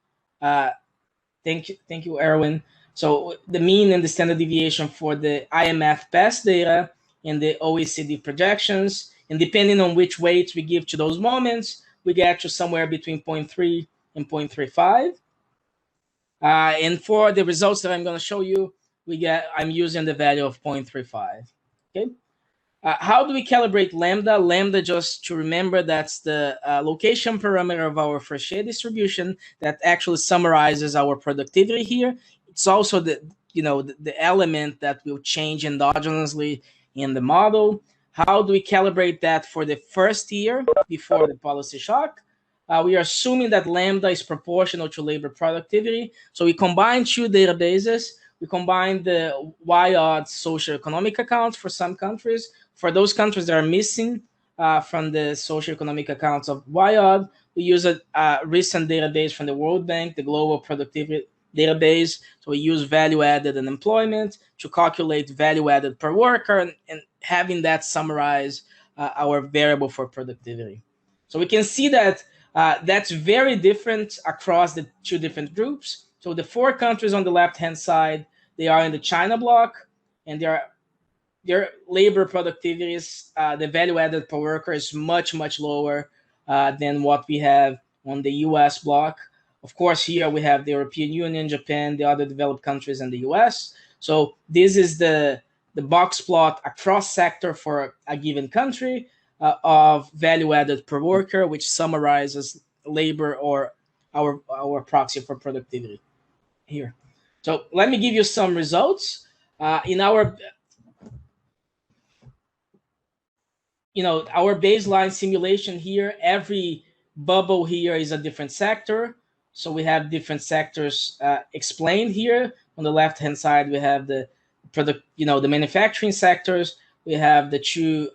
Thank you, Erwin. So the mean and the standard deviation for the IMF past data and the OECD projections. And depending on which weights we give to those moments, we get to somewhere between 0.3 and 0.35. And for the results that I'm going to show you, I'm using the value of 0.35. Okay. How do we calibrate lambda? Lambda, just to remember, that's the location parameter of our Frechet distribution that actually summarizes our productivity here. It's also the element that will change endogenously in the model. How do we calibrate that for the first year before the policy shock? We are assuming that lambda is proportional to labor productivity. So we combine 2 databases. We combine the Y-odd socioeconomic accounts for some countries. For those countries that are missing from the socioeconomic accounts of Y-odd, we use a recent database from the World Bank, the Global Productivity Database. So we use value added and employment to calculate value added per worker, and having that summarize our variable for productivity. So we can see that that's very different across the 2 different groups. So the 4 countries on the left-hand side, they are in the China block, and their labor productivities, the value added per worker is much, much lower than what we have on the US block. Of course, here we have the European Union, Japan, the other developed countries, and the US. So this is the box plot across sector for a given country of value added per worker, which summarizes labor or our proxy for productivity here. So let me give you some results. In our baseline simulation here, every bubble here is a different sector. So we have different sectors explained here. On the left-hand side, we have the manufacturing sectors. We have the 2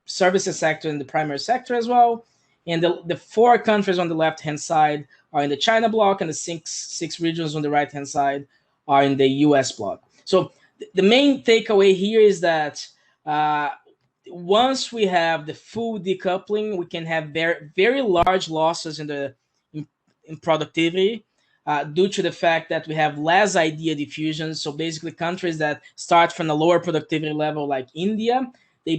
services sector and the primary sector as well. And the 4 countries on the left-hand side are in the China block, and the six regions on the right-hand side are in the US block. So the main takeaway here is that once we have the full decoupling, we can have very, very large losses in productivity due to the fact that we have less idea diffusion. So basically countries that start from a lower productivity level like India, they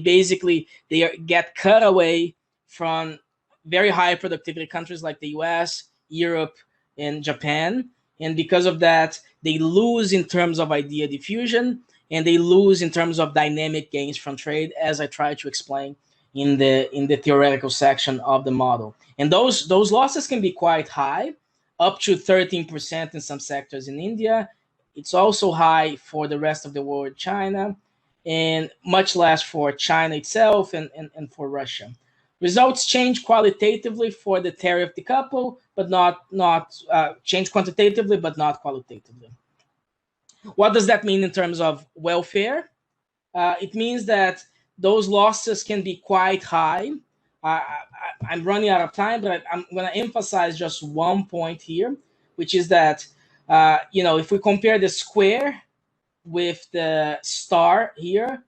get cut away from very high productivity countries like the US, Europe, and Japan. And because of that, they lose in terms of idea diffusion, and they lose in terms of dynamic gains from trade, as I tried to explain in the theoretical section of the model. And those losses can be quite high, up to 13% in some sectors in India. It's also high for the rest of the world, China, and much less for China itself and for Russia. Results change qualitatively for the tariff decouple, but not change quantitatively, but not qualitatively. What does that mean in terms of welfare? It means that those losses can be quite high. I'm running out of time, but I'm going to emphasize just one point here, which is that if we compare the square with the star here,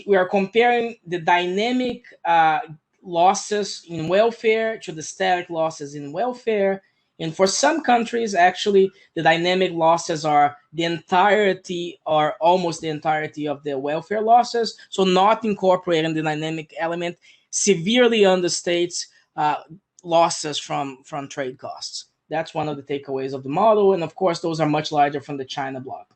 we are comparing the dynamic losses in welfare to the static losses in welfare. And for some countries, actually, the dynamic losses are the entirety or almost the entirety of the welfare losses. So not incorporating the dynamic element severely understates losses from trade costs. That's one of the takeaways of the model. And of course, those are much larger from the China block.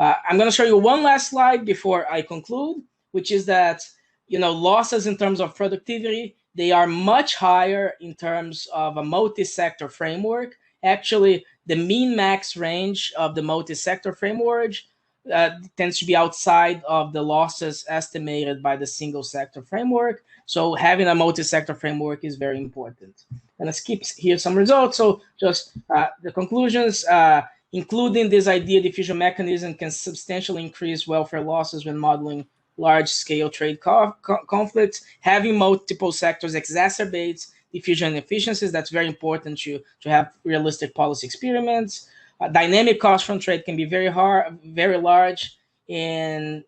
I'm going to show you one last slide before I conclude, which is that losses in terms of productivity, they are much higher in terms of a multi-sector framework. Actually, the mean max range of the multi-sector framework tends to be outside of the losses estimated by the single sector framework. So having a multi-sector framework is very important. And let's keep here some results. So just the conclusions, including this idea diffusion mechanism can substantially increase welfare losses when modeling large-scale trade conflicts. Having multiple sectors exacerbates diffusion inefficiencies. That's very important to have realistic policy experiments. Dynamic costs from trade can be very large. And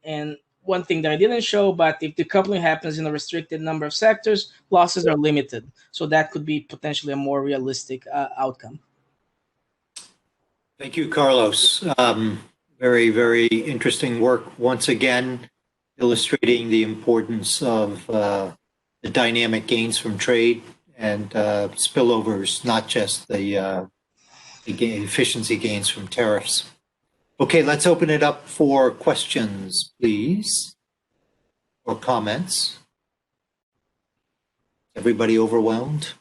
one thing that I didn't show, but if decoupling happens in a restricted number of sectors, losses are limited. So that could be potentially a more realistic outcome. Thank you, Carlos. Very, very interesting work. Once again, illustrating the importance of the dynamic gains from trade and spillovers, not just the efficiency gains from tariffs. Okay, let's open it up for questions, please, or comments. Everybody overwhelmed?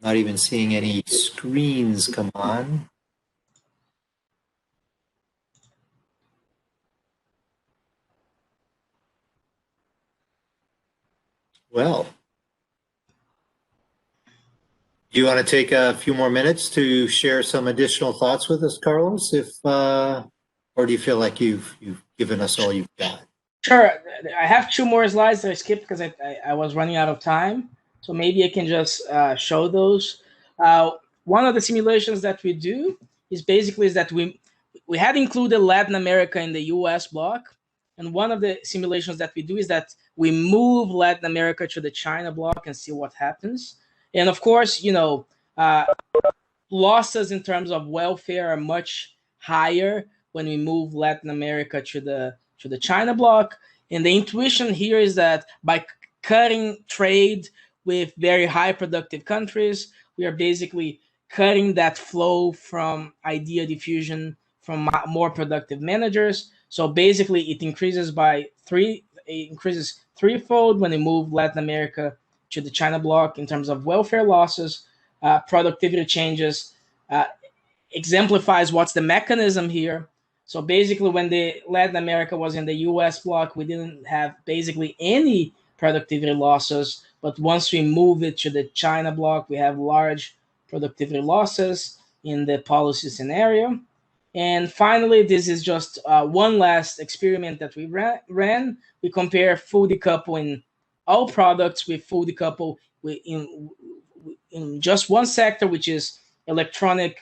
Not even seeing any screens come on. Well, do you want to take a few more minutes to share some additional thoughts with us, Carlos? Or do you feel like you've given us all you've got? Sure. I have 2 more slides that I skipped because I was running out of time. So maybe I can just show those. One of the simulations that we do is that we had included Latin America in the US block. And one of the simulations that we do is that we move Latin America to the China block and see what happens. And of course, losses in terms of welfare are much higher when we move Latin America to the China block. And the intuition here is that by cutting trade with very high productive countries, we are basically cutting that flow from idea diffusion from more productive managers. So basically it increases threefold when we move Latin America to the China block in terms of welfare losses, productivity changes, exemplifies what's the mechanism here. So basically when the Latin America was in the US block, we didn't have basically any productivity losses, but once we move it to the China block, we have large productivity losses in the policy scenario. And finally, this is just one last experiment that we ran. We compare full decouple in all products with full decouple in just one sector, which is electronic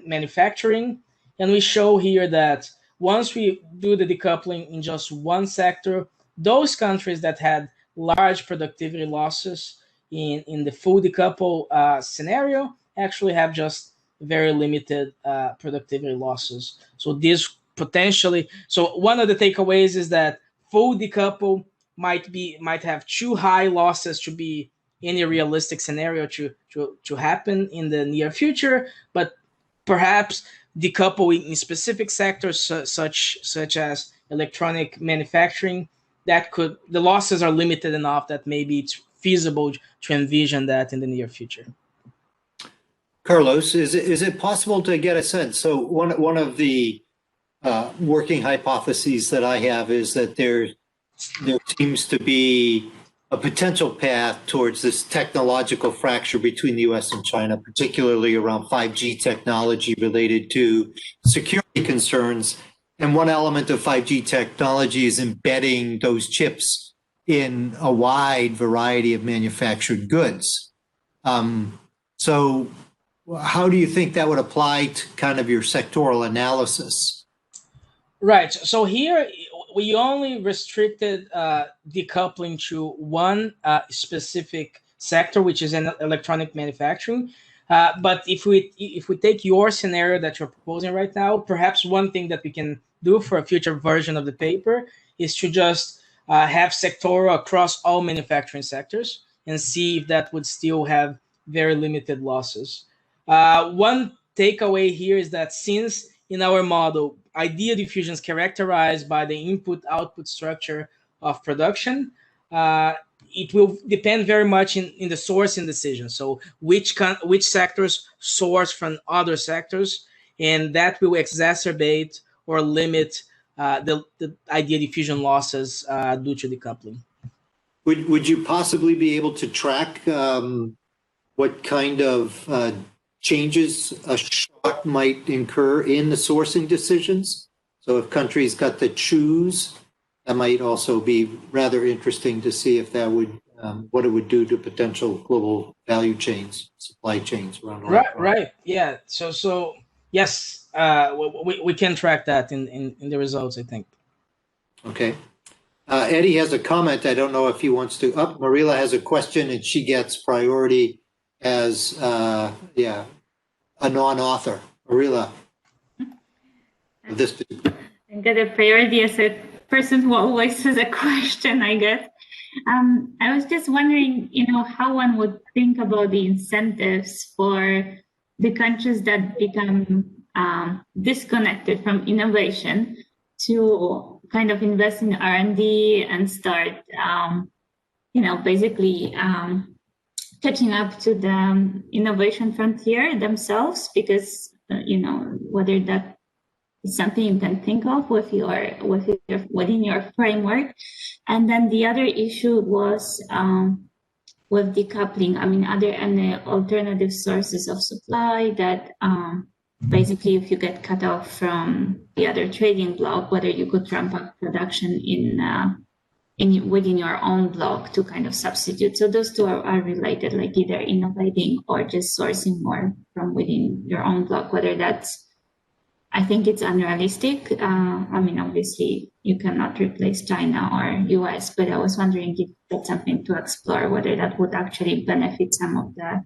manufacturing. And we show here that once we do the decoupling in just one sector, those countries that had large productivity losses in the full decouple scenario actually have just very limited productivity losses. So this potentially, so one of the takeaways is that full decouple might have too high losses to be any realistic scenario to happen in the near future, but perhaps decouple in specific sectors such as electronic manufacturing, the losses are limited enough that maybe it's feasible to envision that in the near future. Carlos, is it possible to get a sense? So one of the working hypotheses that I have is that there seems to be a potential path towards this technological fracture between the US and China, particularly around 5G technology related to security concerns. And one element of 5G technology is embedding those chips in a wide variety of manufactured goods. So how do you think that would apply to kind of your sectoral analysis? Right. So here we only restricted decoupling to one specific sector, which is in electronic manufacturing. But if we take your scenario that you're proposing right now, perhaps one thing that we can do for a future version of the paper is to just have sectoral across all manufacturing sectors. and see if that would still have very limited losses. One takeaway here is that since in our model, idea diffusion is characterized by the input-output structure of production, it will depend very much in the sourcing decision. So which sectors source from other sectors, and that will exacerbate or limit the idea diffusion losses due to decoupling. Would you possibly be able to track what kind of changes a shock might incur in the sourcing decisions? So if countries got to choose, that might also be rather interesting to see if that would, what it would do to potential global value chains, supply chains around the world. Right. Yeah. So yes, we can track that in the results, I think. Okay. Eddie has a comment. I don't know if he wants to. Marila has a question, and she gets priority as a non-author. Marila, this. I get a priority as a person who always has a question, I guess. I was just wondering, how one would think about the incentives for the countries that become disconnected from innovation to kind of invest in R&D and start, basically catching up to the innovation frontier themselves, because, whether that is something you can think of within your framework. And then the other issue was with decoupling. I mean, are there any alternative sources of supply that basically, if you get cut off from the other trading block, whether you could ramp up production within your own block to kind of substitute. So those two are related, like either innovating or just sourcing more from within your own block, whether that's, I think it's unrealistic. I mean, obviously you cannot replace China or US, but I was wondering if that's something to explore, whether that would actually benefit some of the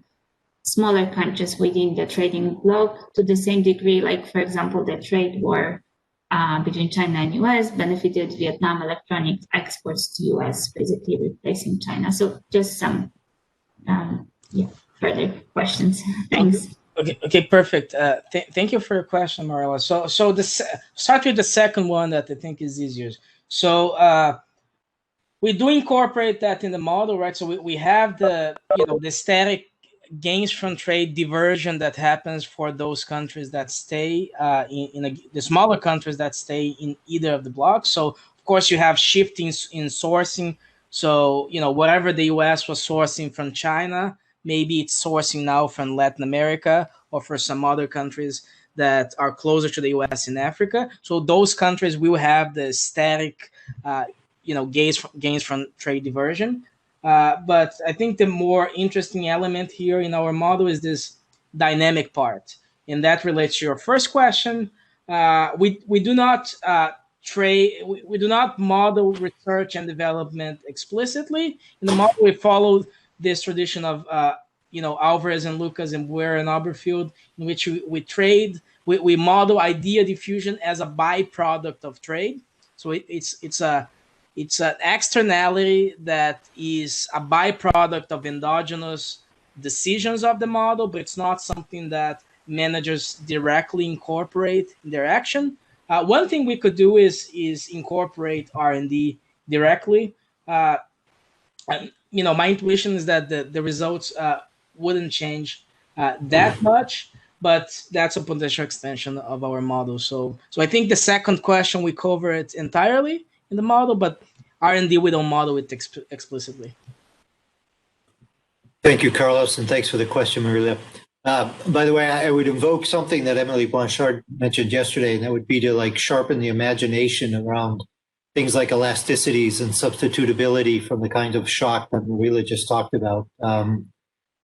smaller countries within the trading bloc to the same degree, like, for example, the trade war between China and US benefited Vietnam electronics exports to US, basically replacing China. So just some further questions. Thanks. Okay, perfect. Thank you for your question, Marilla. So start with the second one that I think is easier. So we do incorporate that in the model, right? So we have the static gains from trade diversion that happens for those countries that stay the smaller countries that stay in either of the blocks. So of course you have shifting in sourcing. So whatever the US was sourcing from China, maybe it's sourcing now from Latin America or for some other countries that are closer to the US in Africa. So those countries will have the static gains from trade diversion. But I think the more interesting element here in our model is this dynamic part. And that relates to your first question. We do not we do not model research and development explicitly. In the model, we follow this tradition of Alvarez and Lucas and Buer and Oberfield, in which we model idea diffusion as a byproduct of trade. So it's an externality that is a byproduct of endogenous decisions of the model, but it's not something that managers directly incorporate in their action. One thing we could do is incorporate R&D directly. My intuition is that the results wouldn't change that much, but that's a potential extension of our model. So I think the second question we cover it entirely in the model, but R&D we don't model it explicitly. Thank you, Carlos, and thanks for the question, Maria. By the way, I would invoke something that Emily Blanchard mentioned yesterday, and that would be to sharpen the imagination around things like elasticities and substitutability from the kind of shock that Marila just talked about.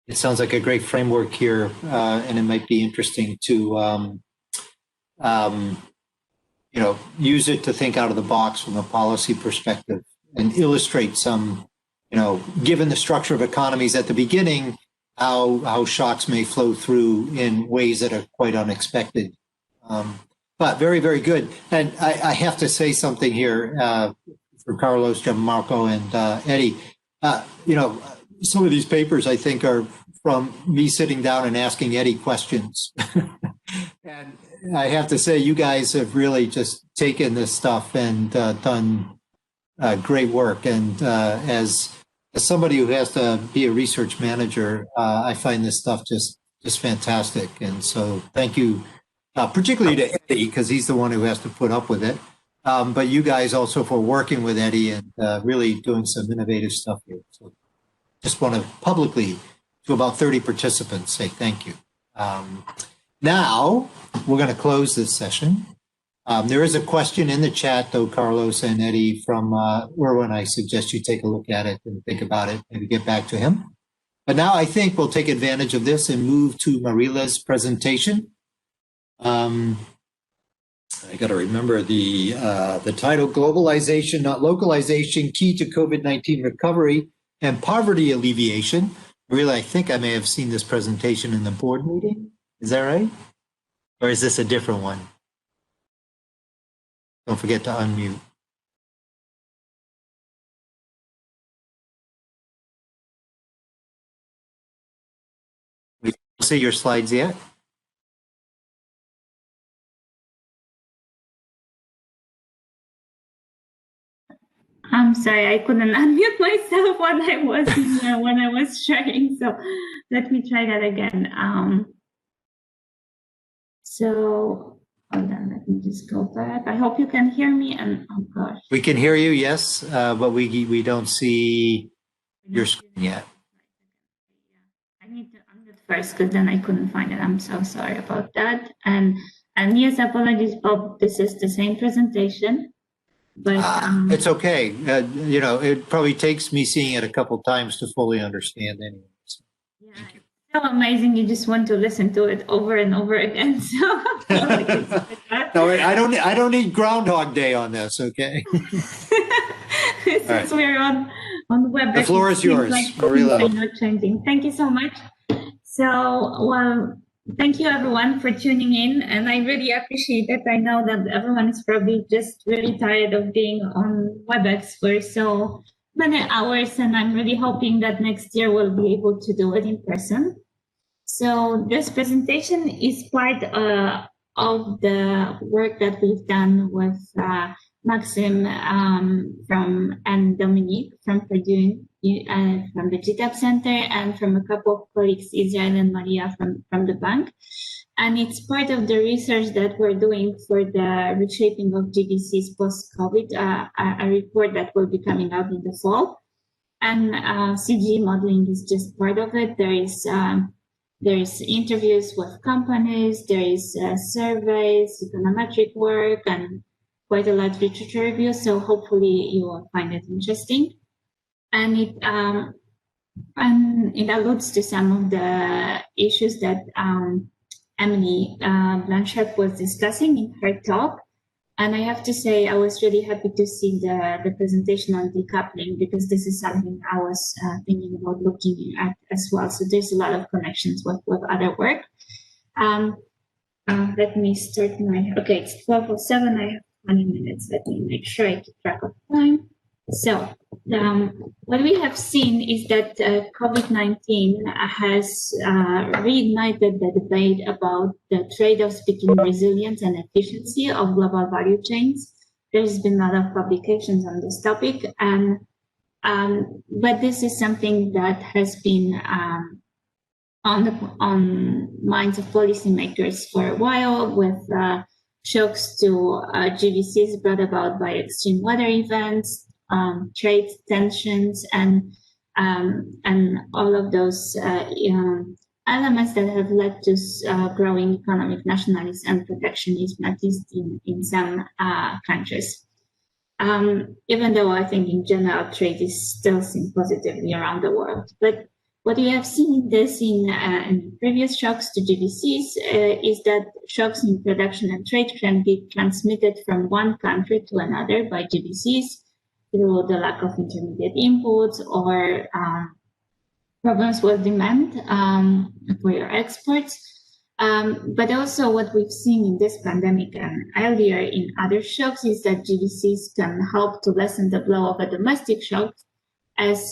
It sounds like a great framework here, and it might be interesting to use it to think out of the box from a policy perspective and illustrate some, given the structure of economies at the beginning, how shocks may flow through in ways that are quite unexpected. But very, very good. And I have to say something here for Carlos, Gianmarco, and Eddie. some of these papers, I think, are from me sitting down and asking Eddie questions. And I have to say, you guys have really just taken this stuff and done great work. And as somebody who has to be a research manager, I find this stuff just fantastic. And so thank you, particularly to Eddie, because he's the one who has to put up with it. But you guys also for working with Eddie and really doing some innovative stuff here. So just want to publicly, to about 30 participants, say thank you. Now, we're going to close this session. There is a question in the chat, though, Carlos and Eddie, from Erwin. I suggest you take a look at it and think about it, maybe get back to him. But now I think we'll take advantage of this and move to Marila's presentation. I got to remember the title, Globalization, Not Localization, Key to COVID-19 Recovery and Poverty Alleviation. Marila, I think I may have seen this presentation in the board meeting. Is that right? Or is this a different one? Don't forget to unmute. We don't see your slides yet. I'm sorry, I couldn't unmute myself when I was sharing. So let me try that again. So hold on, let me just go back. I hope you can hear me. And oh gosh, We can hear you, yes, but we don't see your screen yet. I need to unmute first because then I couldn't find it. I'm so sorry about that. And yes, apologies, Bob. This is the same presentation. But it's okay. You know, it probably takes me seeing it a couple times to fully understand anyway. So, yeah, it's so amazing. You just want to listen to it over and over again. So no, I don't need Groundhog Day on this. Okay. Since right. we're on WebEx, the floor is yours, like Marila. not changing. Thank you so much. So, well, thank you everyone for tuning in, and I really appreciate it. I know that everyone is probably just really tired of being on WebEx for so many hours, and I'm really hoping that next year we'll be able to do it in person. So this presentation is part of the work that we've done with Maxim and Dominique from Purdue, from the GTAP Center, and from a couple of colleagues, Israel and Maria from the bank. And it's part of the research that we're doing for the reshaping of GDCs post-COVID, a report that will be coming out in the fall. And CG modeling is just part of it. There is interviews with companies, there is surveys, econometric work, and quite a lot of literature reviews. So hopefully you will find it interesting. And it alludes to some of the issues that Emily Blanchard was discussing in her talk. And I have to say, I was really happy to see the presentation on decoupling, because this is something I was thinking about looking at as well. So there's a lot of connections with other work. Let me start okay, it's 12:07, I have 20 minutes. Let me make sure I keep track of time. So what we have seen is that COVID-19 has reignited the debate about the trade-offs between resilience and efficiency of global value chains. There's been a lot of publications on this topic, and but this is something that has been on minds of policymakers for a while, with shocks to GVCs brought about by extreme weather events, trade tensions, and all of those elements that have led to growing economic nationalism and protectionism, at least in some countries. Even though I think in general trade is still seen positively around the world. But what we have seen in previous shocks to GVCs is that shocks in production and trade can be transmitted from one country to another by GVCs through the lack of intermediate inputs or problems with demand for your exports. But also what we've seen in this pandemic and earlier in other shocks is that GVCs can help to lessen the blow of a domestic shock, as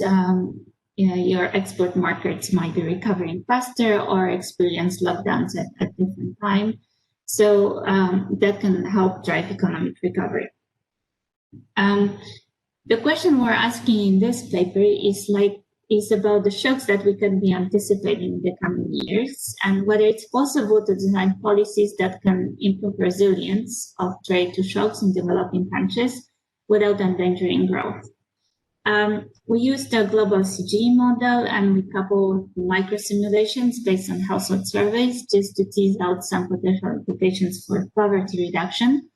your export markets might be recovering faster or experience lockdowns at different time. So that can help drive economic recovery. The question we're asking in this paper is about the shocks that we can be anticipating in the coming years, and whether it's possible to design policies that can improve resilience of trade to shocks in developing countries without endangering growth. We used a global CGE model, and we coupled micro simulations based on household surveys just to tease out some potential implications for poverty reduction,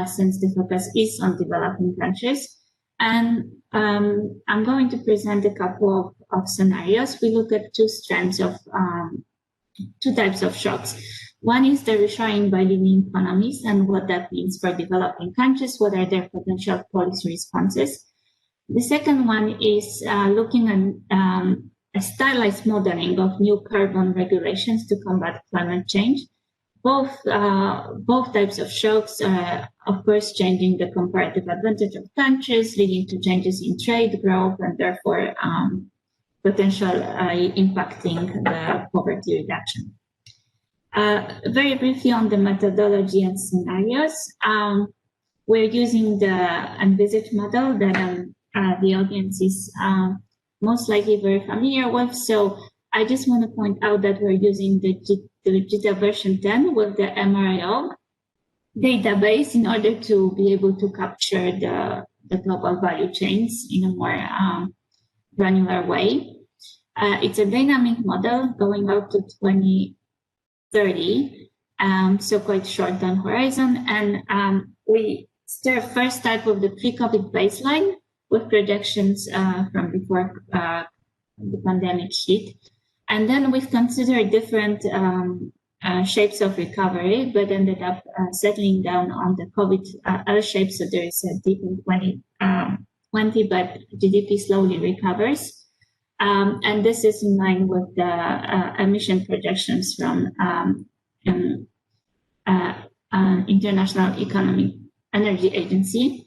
since the focus is on developing countries. And I'm going to present a couple of scenarios. We look at two types of shocks. One is the reshoring by leading economies and what that means for developing countries, what are their potential policy responses. The second one is looking at a stylized modeling of new carbon regulations to combat climate change. Both types of shocks are, of course, changing the comparative advantage of countries, leading to changes in trade growth, and therefore potentially impacting the poverty reduction. Very briefly on the methodology and scenarios, we're using the envisaged model that the audience is most likely very familiar with. So I just want to point out that we're using the GTAP version 10 with the MRIO database in order to be able to capture the global value chains in a more granular way. It's a dynamic model going out to 2030, so quite short on horizon. And we first start with the pre-COVID baseline with projections from before the pandemic hit. And then we've considered different shapes of recovery, but ended up settling down on the COVID L shape. So there is a dip in 2020, but GDP slowly recovers. And this is in line with the emission projections from International Energy Agency.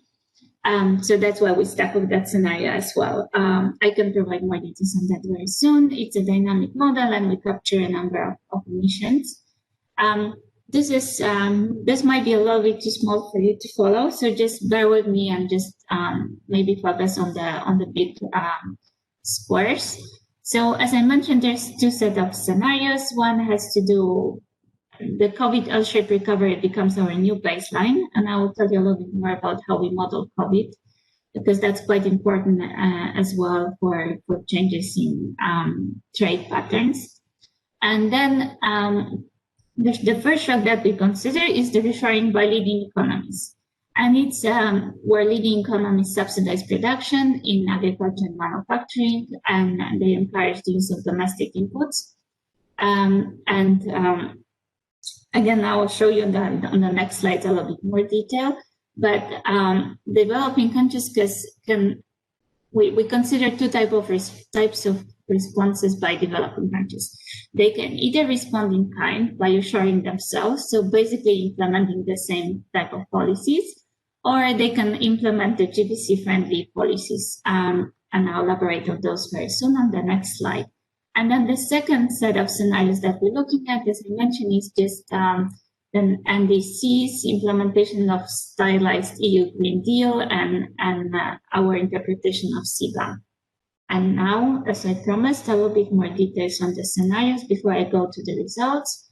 So that's why we stuck with that scenario as well. I can provide more details on that very soon. It's a dynamic model, and we capture a number of emissions. This might be a little bit too small for you to follow, so just bear with me and just maybe focus on the big squares. So as I mentioned, there's two sets of scenarios. One has to do the COVID L-shaped recovery becomes our new baseline, and I will tell you a little bit more about how we model COVID, because that's quite important as well for changes in trade patterns. And then the first shock that we consider is the reshoring by leading economies. And it's where leading economies subsidize production in agriculture and manufacturing, and they encourage the use of domestic inputs. Again, I will show you on the next slide a little bit more detail. But developing countries we consider two types of responses by developing countries. They can either respond in kind by reshoring themselves, so basically implementing the same type of policies, or they can implement the GBC-friendly policies. And I'll elaborate on those very soon on the next slide. And then the second set of scenarios that we're looking at, as I mentioned, is just the NDC's implementation of stylized EU Green Deal and our interpretation of CBAM. And now, as I promised, a little bit more details on the scenarios before I go to the results.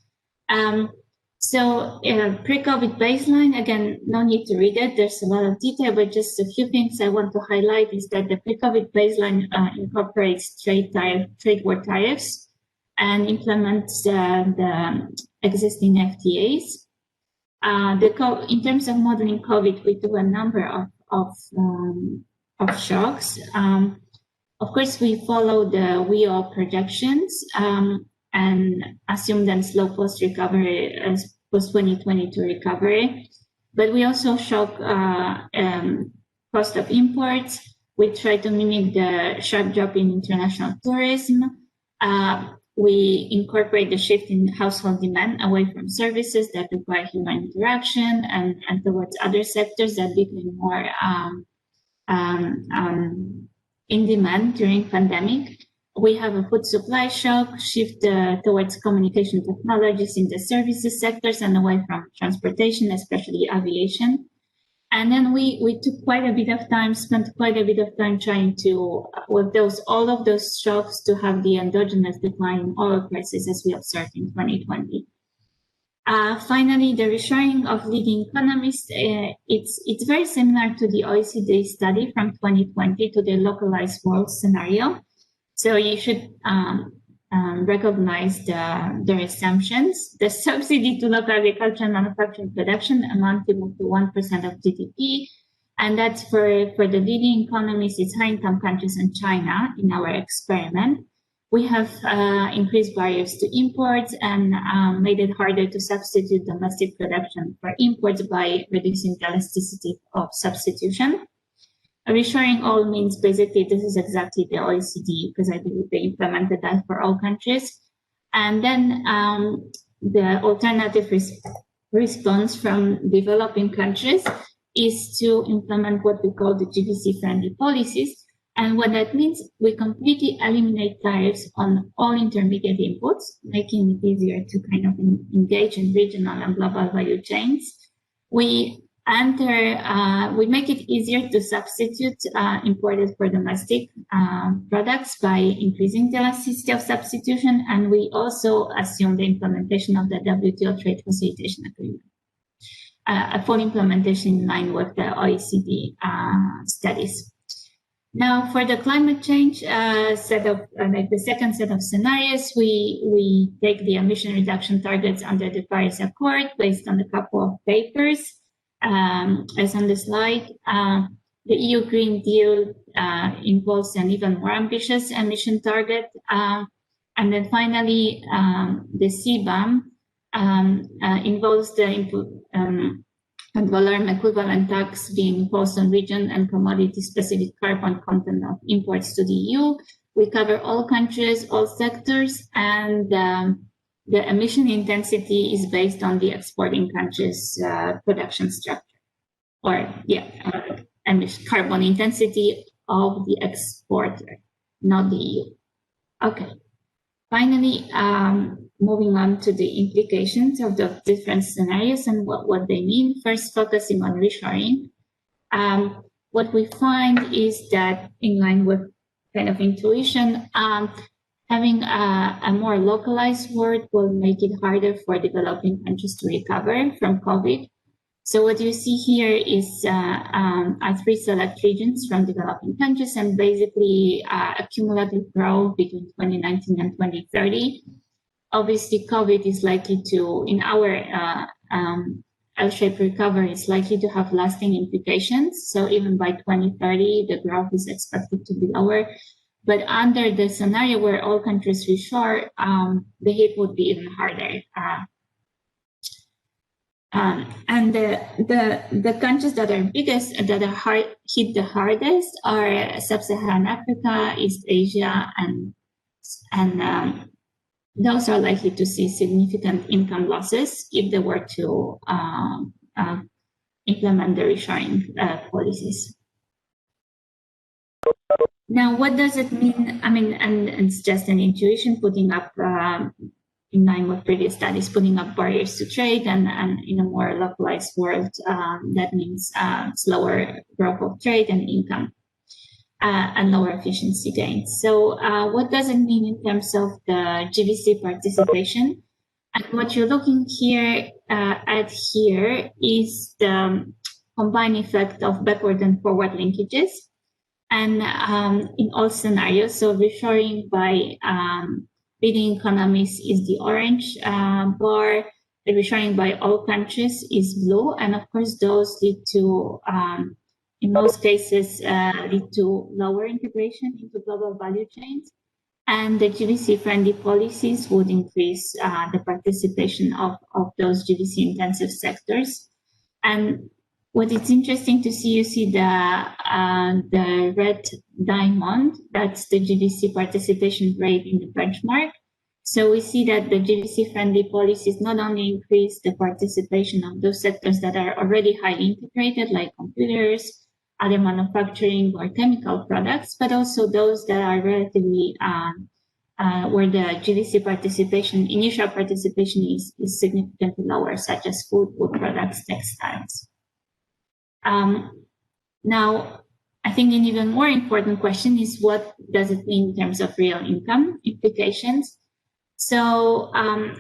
So pre-COVID baseline, again, no need to read it. There's a lot of detail, but just a few things I want to highlight is that the pre-COVID baseline incorporates trade war tariffs and implements the existing FTAs. In terms of modeling COVID, we do a number of shocks. Of course, we follow the Wto projections and assume then slow post-recovery as post-2022 recovery. But we also shock cost of imports. We try to mimic the sharp drop in international tourism. We incorporate the shift in household demand away from services that require human interaction and towards other sectors that became more in demand during pandemic. we have a food supply shock, shift towards communication technologies in the services sectors and away from transportation, especially aviation. And then we took spent quite a bit of time trying to, with all of those shocks, to have the endogenous decline in oil prices as we observed in 2020. Finally, the reshoring of leading economies, it's very similar to the OECD study from 2020 to the localized world scenario. So you should recognize their assumptions. The subsidy to local agriculture and manufacturing production amounted to 1% of GDP. And that's for the leading economies, it's high-income countries and China in our experiment. We have increased barriers to imports and made it harder to substitute domestic production for imports by reducing the elasticity of substitution. Reshoring all means basically this is exactly the OECD, because I believe they implemented that for all countries. And then the alternative response from developing countries is to implement what we call the GVC-friendly policies. And what that means, we completely eliminate tariffs on all intermediate inputs, making it easier to kind of engage in regional and global value chains. We make it easier to substitute imported for domestic products by increasing the elasticity of substitution. And we also assume the implementation of the WTO trade facilitation agreement, a full implementation in line with the OECD studies. Now, for the climate change the second set of scenarios, we take the emission reduction targets under the Paris Accord based on a couple of papers. As on the slide, the EU Green Deal involves an even more ambitious emission target. And then finally, the CBAM involves the ad valorem equivalent tax being imposed on region and commodity-specific carbon content of imports to the EU. We cover all countries, all sectors, and the emission intensity is based on the exporting country's production structure, or carbon intensity of the exporter, not the EU. Okay. Finally, moving on to the implications of the different scenarios and what they mean. First, focusing on reshoring. What we find is that, in line with kind of intuition, having a more localized world will make it harder for developing countries to recover from COVID. So what you see here is are 3 select regions from developing countries, and basically a cumulative growth between 2019 and 2030. Obviously, COVID is likely to, in our L-shaped recovery, is likely to have lasting implications. So even by 2030, the growth is expected to be lower. But under the scenario where all countries reshore, the hit would be even harder. And the countries that are hit the hardest are Sub-Saharan Africa, East Asia, and those are likely to see significant income losses if they were to implement the reshoring policies. Now, what does it mean? I mean, and it's just an intuition, putting up, in line with previous studies, putting up barriers to trade, and in a more localized world, that means slower growth of trade and income, and lower efficiency gains. So what does it mean in terms of the GVC participation? And what you're looking at here is the combined effect of backward and forward linkages. And in all scenarios, so reshoring by leading economies is the orange bar, the reshoring by all countries is blue, and of course those lead to, in most cases, lead to lower integration into global value chains. And the GVC-friendly policies would increase the participation of those GVC-intensive sectors. And what it's interesting to see, you see the red diamond, that's the GVC participation rate in the benchmark. So we see that the GVC-friendly policies not only increase the participation of those sectors that are already highly integrated, like computers, other manufacturing or chemical products, but also those that are relatively where the GDC participation, initial participation is significantly lower, such as food products, textiles. Now, I think an even more important question is what does it mean in terms of real income implications? So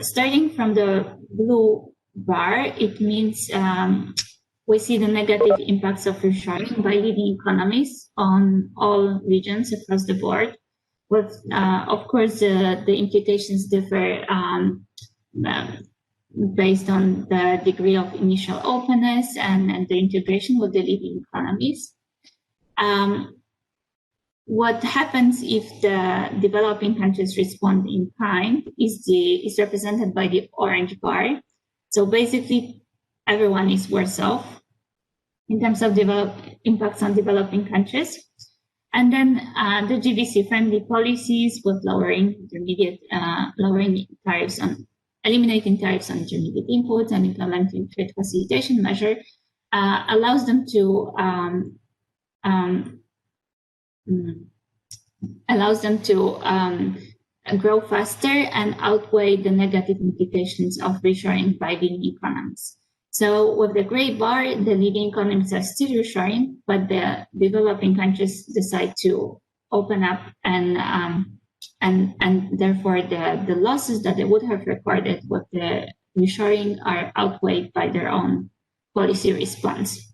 starting from the blue bar, it means we see the negative impacts of reshoring by leading economies on all regions across the board. With, of course, the implications differ based on the degree of initial openness and the integration with the leading economies. What happens if the developing countries respond in kind is represented by the orange bar. So basically, everyone is worse off in terms of impacts on developing countries. And then the GDC-friendly policies with lowering tariffs on, eliminating tariffs on intermediate inputs and implementing trade facilitation measure allows them to grow faster and outweigh the negative implications of reshoring by leading economies. So with the gray bar, the leading economies are still reshoring, but the developing countries decide to open up and therefore the losses that they would have recorded with the reshoring are outweighed by their own policy response.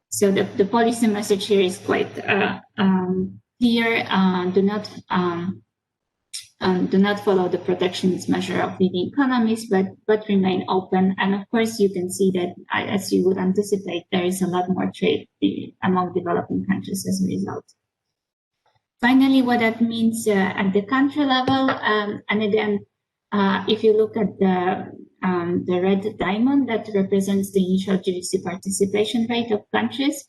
So the policy message here is quite clear. Do not follow the protectionist measure of leading economies, but remain open. And of course, you can see that, as you would anticipate, there is a lot more trade among developing countries as a result. Finally, what that means at the country level, and again, if you look at the red diamond, that represents the initial GDC participation rate of countries.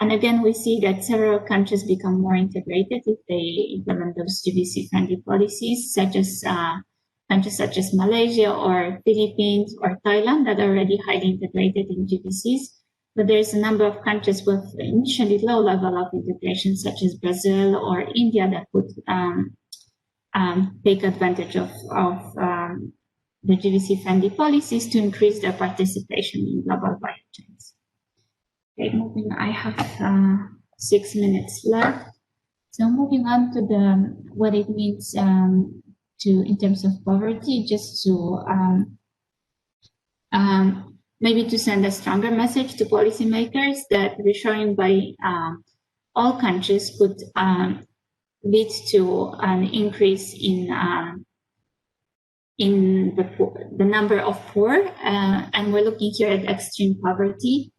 And again, we see that several countries become more integrated if they implement those GDC-friendly policies, such as countries such as Malaysia or Philippines or Thailand that are already highly integrated in GDCs. But there's a number of countries with initially low level of integration, such as Brazil or India, that would take advantage of the GDC-friendly policies to increase their participation in global value chains. Okay, I have 6 minutes left. So moving on to what it means in terms of poverty, just to maybe to send a stronger message to policymakers that reshoring by all countries could lead to an increase in the number of poor, and we're looking here at extreme poverty.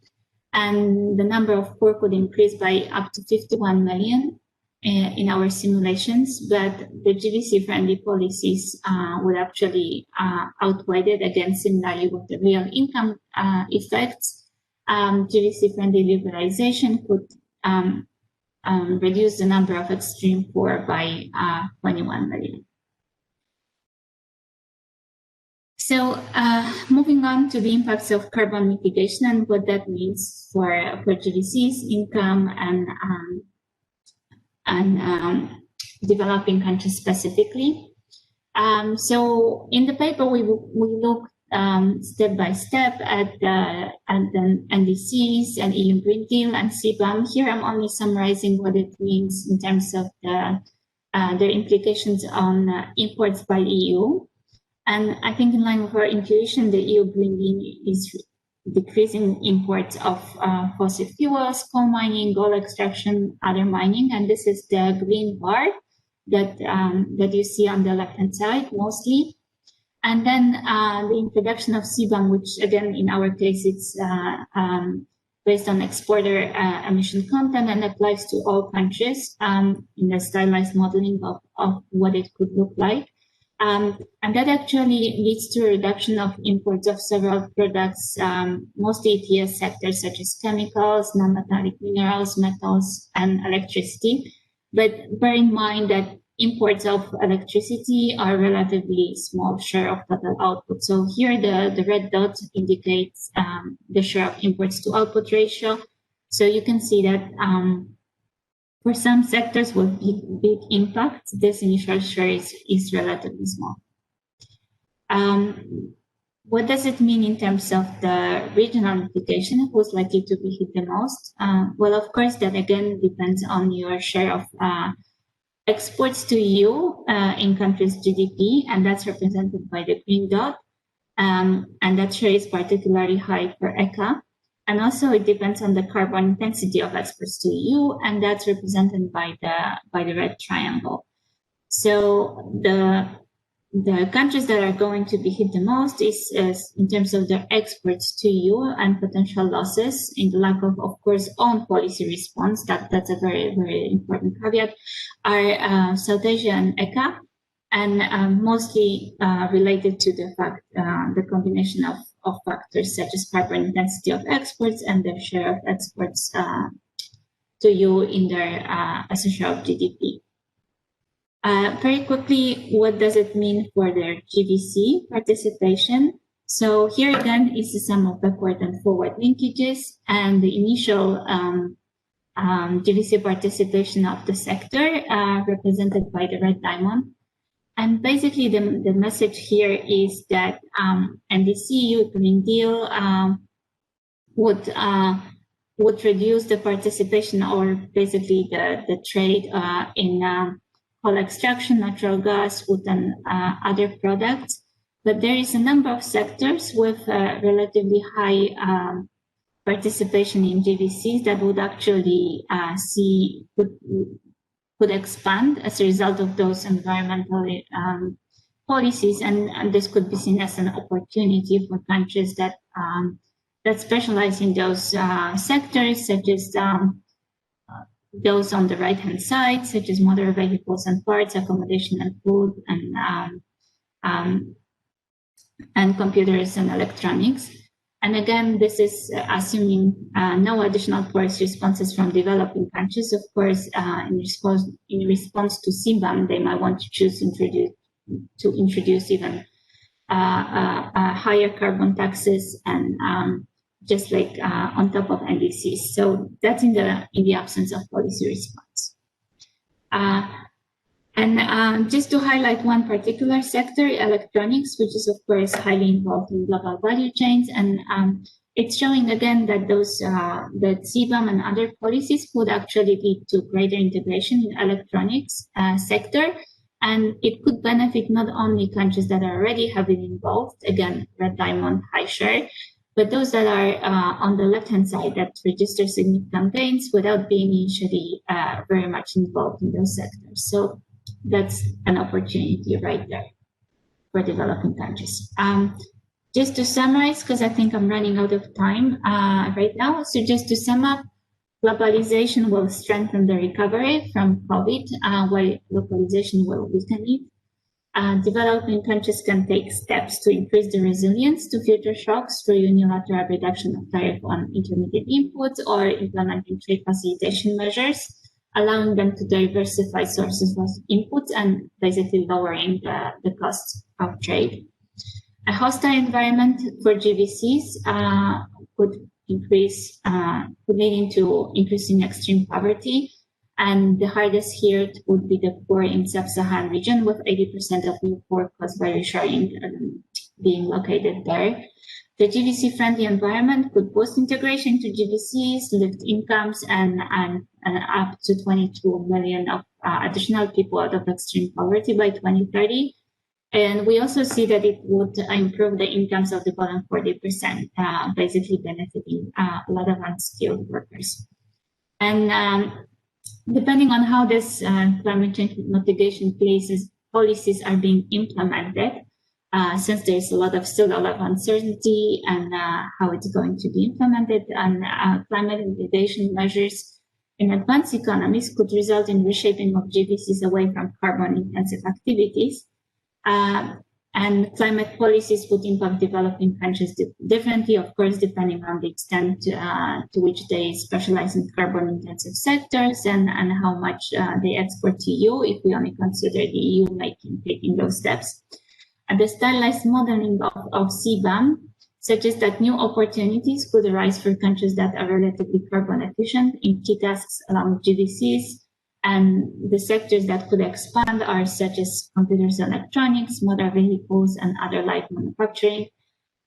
And the number of poor could increase by up to 51 million in our simulations, but the GDC-friendly policies would actually outweigh it again, similarly with the real income effects. GDC-friendly liberalization could reduce the number of extreme poor by 21 million. So moving on to the impacts of carbon mitigation and what that means for GDC's income and developing countries specifically. So in the paper, we look step by step at the Ldcs and EU Green Deal and CBAM. Here I'm only summarizing what it means in terms of their implications on imports by EU. And I think in line with our intuition, the EU Green Deal is decreasing imports of fossil fuels, coal mining, gold extraction, other mining. And this is the green bar that you see on the left-hand side mostly. And then the introduction of CBAM, which again, in our case, it's based on exporter emission content and applies to all countries in the stylized modeling of what it could look like. And that actually leads to a reduction of imports of several products, mostly ETS sectors such as chemicals, non-metallic minerals, metals, and electricity. But bear in mind that imports of electricity are a relatively small share of total output. So here the red dot indicates the share of imports to output ratio. So you can see that for some sectors with big impact, this initial share is relatively small. What does it mean in terms of the regional implication? Who's likely to be hit the most? Well, of course, that again depends on your share of exports to EU in countries' GDP, and that's represented by the green dot. And that share is particularly high for ECA. And also it depends on the carbon intensity of exports to EU, and that's represented by the red triangle. So the countries that are going to be hit the most is in terms of their exports to EU and potential losses in the lack of course, own policy response. That's a very, very important caveat, are South Asia and ECA, and mostly related to the fact, the combination of factors such as carbon intensity of exports and their share of exports to EU in their as a share of GDP. Very quickly, what does it mean for their GVC participation? So here again is the sum of backward and forward linkages and the initial GVC participation of the sector represented by the red diamond. And basically the message here is that NDC, EU Green Deal would reduce the participation or basically the trade in coal extraction, natural gas, wood and other products. But there is a number of sectors with relatively high participation in GVCs that would actually could expand as a result of those environmental policies, and this could be seen as an opportunity for countries that specialize in those sectors, such as those on the right-hand side, such as motor vehicles and parts, accommodation and food, and computers and electronics. And again, this is assuming no additional policy responses from developing countries. Of course, in response to CBAM, they might want to choose to introduce even higher carbon taxes and just like on top of NDCs. So that's in the absence of policy response. And just to highlight one particular sector, electronics, which is of course highly involved in global value chains, and it's showing again that that CBAM and other policies would actually lead to greater integration in electronics sector, and it could benefit not only countries that are already heavily involved, again red diamond, high share, but those that are on the left-hand side that register significant gains without being initially very much involved in those sectors. So that's an opportunity right there for developing countries. Just to summarize, because I think I'm running out of time right now. So just to sum up, globalization will strengthen the recovery from COVID, while localization will weaken it. Developing countries can take steps to increase the resilience to future shocks through unilateral reduction of tariff on intermediate inputs or implementing trade facilitation measures, allowing them to diversify sources of inputs and basically lowering the costs of trade. A hostile environment for GVCs could lead into increasing extreme poverty. And the hardest hit would be the poor in sub-Saharan region, with 80% of new poor caused by reshoring being located there. The GVC-friendly environment could boost integration to GVCs, lift incomes, and up to 22 million of additional people out of extreme poverty by 2030. And we also see that it would improve the incomes of the bottom 40%, basically benefiting a lot of unskilled workers. And depending on how this climate change mitigation policies are being implemented, since there's still a lot of uncertainty and how it's going to be implemented, and climate mitigation measures in advanced economies could result in reshaping of GVCs away from carbon-intensive activities. And climate policies would impact developing countries differently, of course, depending on the extent to which they specialize in carbon-intensive sectors and how much they export to EU, if we only consider the EU taking those steps. And the stylized modeling of CBAM suggests that new opportunities could arise for countries that are relatively carbon efficient in key tasks along GDCs. And the sectors that could expand are such as computers and electronics, motor vehicles, and other light manufacturing.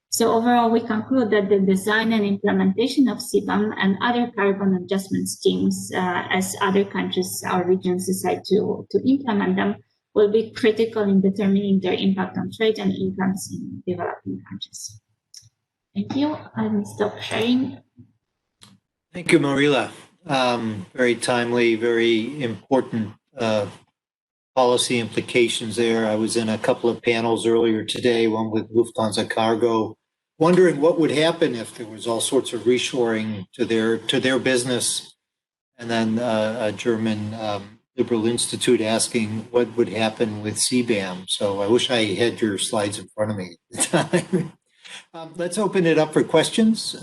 So overall, we conclude that the design and implementation of CBAM and other carbon adjustment schemes, as other countries or regions decide to implement them, will be critical in determining their impact on trade and incomes in developing countries. Thank you. I'll stop sharing. Thank you, Marila. Very timely, very important policy implications there. I was in a couple of panels earlier today, one with Lufthansa Cargo, wondering what would happen if there was all sorts of reshoring to their business, and then a German Liberal Institute asking what would happen with CBAM. So I wish I had your slides in front of me at the time. Let's open it up for questions.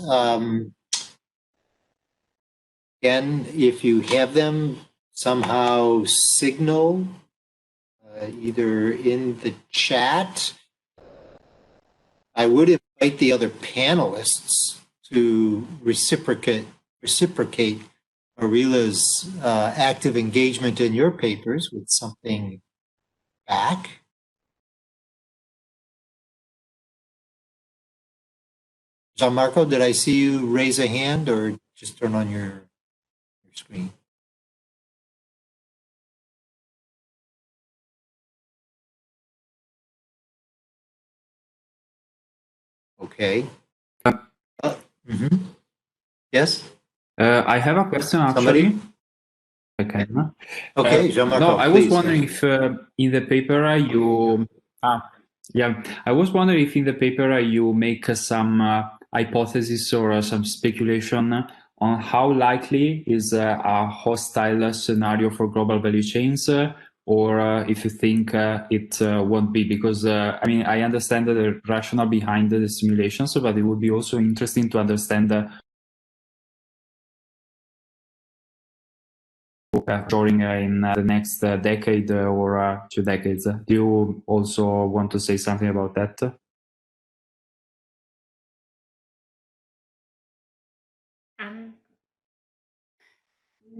Again, if you have them, somehow signal either in the chat. I would invite the other panelists to reciprocate Marila's active engagement in your papers with something back. Gianmarco, did I see you raise a hand or just turn on your screen? Okay. Yes? I have a question actually. Somebody? Okay. Okay, Gianmarco, no, I was please. wondering if in the paper you... I was wondering if in the paper you make some hypothesis or some speculation on how likely is a hostile scenario for global value chains, or if you think it won't be, because I mean, I understand the rationale behind the simulations, but it would be also interesting to understand during in the next decade or 2 decades. Do you also want to say something about that?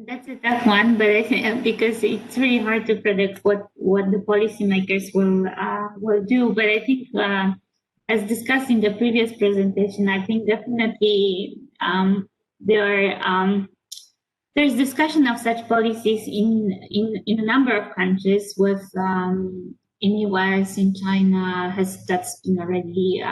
That's a tough one, but I think because it's really hard to predict what the policymakers will do. But I think, as discussed in the previous presentation, I think definitely there's discussion of such policies in a number of countries. With in US, in China, that's been already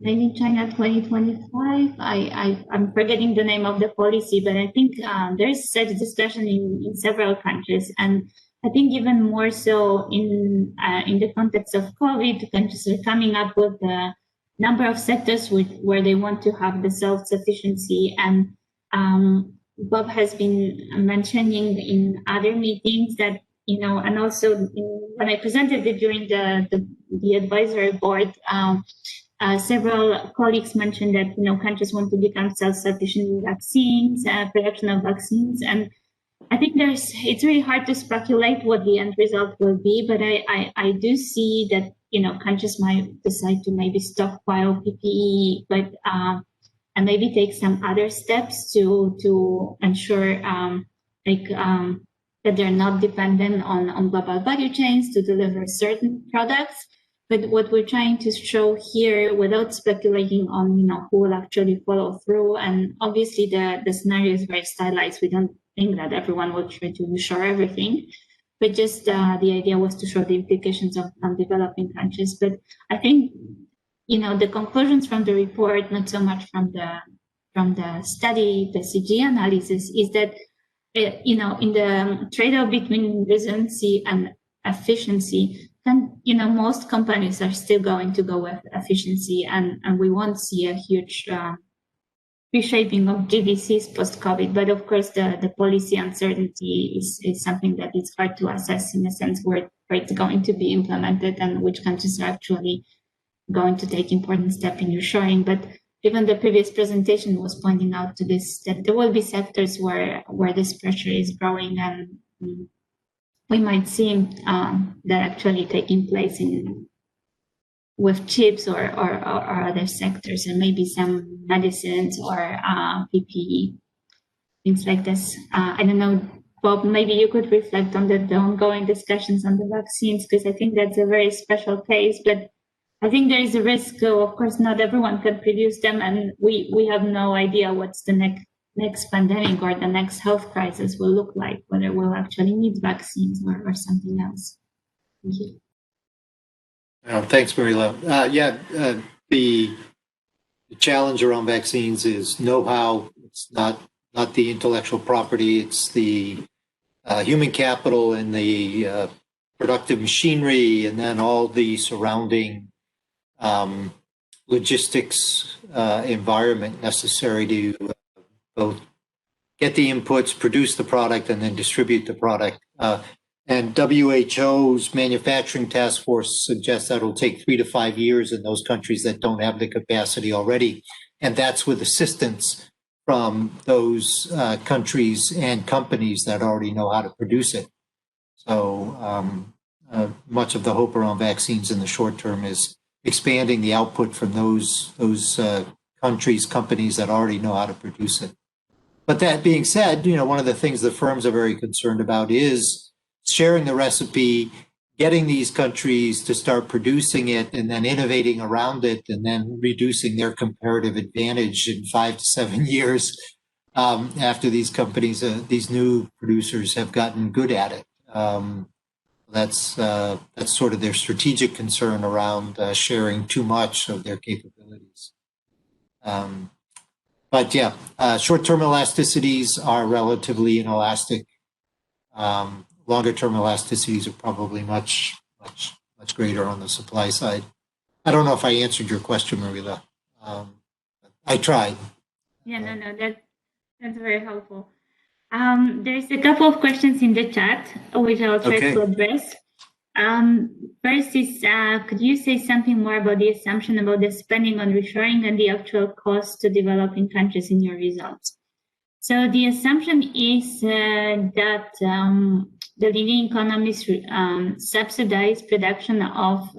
Made in China 2025. I'm forgetting the name of the policy, but I think there's such discussion in several countries, and I think even more so in the context of COVID, countries are coming up with a number of sectors where they want to have the self-sufficiency. And Bob has been mentioning in other meetings that, and also when I presented it during the advisory board. Several colleagues mentioned that countries want to become self-sufficient in vaccines, production of vaccines, and I think it's really hard to speculate what the end result will be. But I do see that countries might decide to maybe stockpile PPE, but and maybe take some other steps to ensure that they're not dependent on global value chains to deliver certain products. But what we're trying to show here, without speculating on who will actually follow through, and obviously the scenario is very stylized. We don't think that everyone will try to ensure everything, but just the idea was to show the implications on developing countries. But I think the conclusions from the report, not so much from the study, the CG analysis, is that in the trade-off between resiliency and efficiency. And most companies are still going to go with efficiency, and we won't see a huge reshaping of GDCs post-COVID. But of course, the policy uncertainty is something that is hard to assess in a sense where it's going to be implemented and which countries are actually going to take important step in reshoring. But even the previous presentation was pointing out to this, that there will be sectors where this pressure is growing, and we might see that actually taking place in with chips or other sectors, and maybe some medicines or PPE, things like this. I don't know, Bob, maybe you could reflect on the ongoing discussions on the vaccines, because I think that's a very special case, but I think there is a risk, of course, not everyone can produce them, and we have no idea what's the next pandemic or the next health crisis will look like, whether we'll actually need vaccines or something else. Thank you. Thanks, Marila. The challenge around vaccines is know-how. It's not the intellectual property. It's the human capital and the productive machinery, and then all the surrounding logistics environment necessary to both get the inputs, produce the product, and then distribute the product. And WHO's manufacturing task force suggests that it'll take 3 to 5 years in those countries that don't have the capacity already. And that's with assistance from those countries and companies that already know how to produce it. So much of the hope around vaccines in the short term is expanding the output from those countries, companies that already know how to produce it. But that being said, one of the things the firms are very concerned about is sharing the recipe, getting these countries to start producing it, and then innovating around it, and then reducing their comparative advantage in 5 to 7 years after these companies, these new producers have gotten good at it. That's sort of their strategic concern around sharing too much of their capabilities. But yeah, short-term elasticities are relatively inelastic. Longer-term elasticities are probably much greater on the supply side. I don't know if I answered your question, Marila. I tried. Yeah, no, that's very helpful. There's a couple of questions in the chat, which I'll try to address. First is, could you say something more about the assumption about the spending on reshoring and the actual cost to developing countries in your results? So the assumption is that the leading economies subsidize production of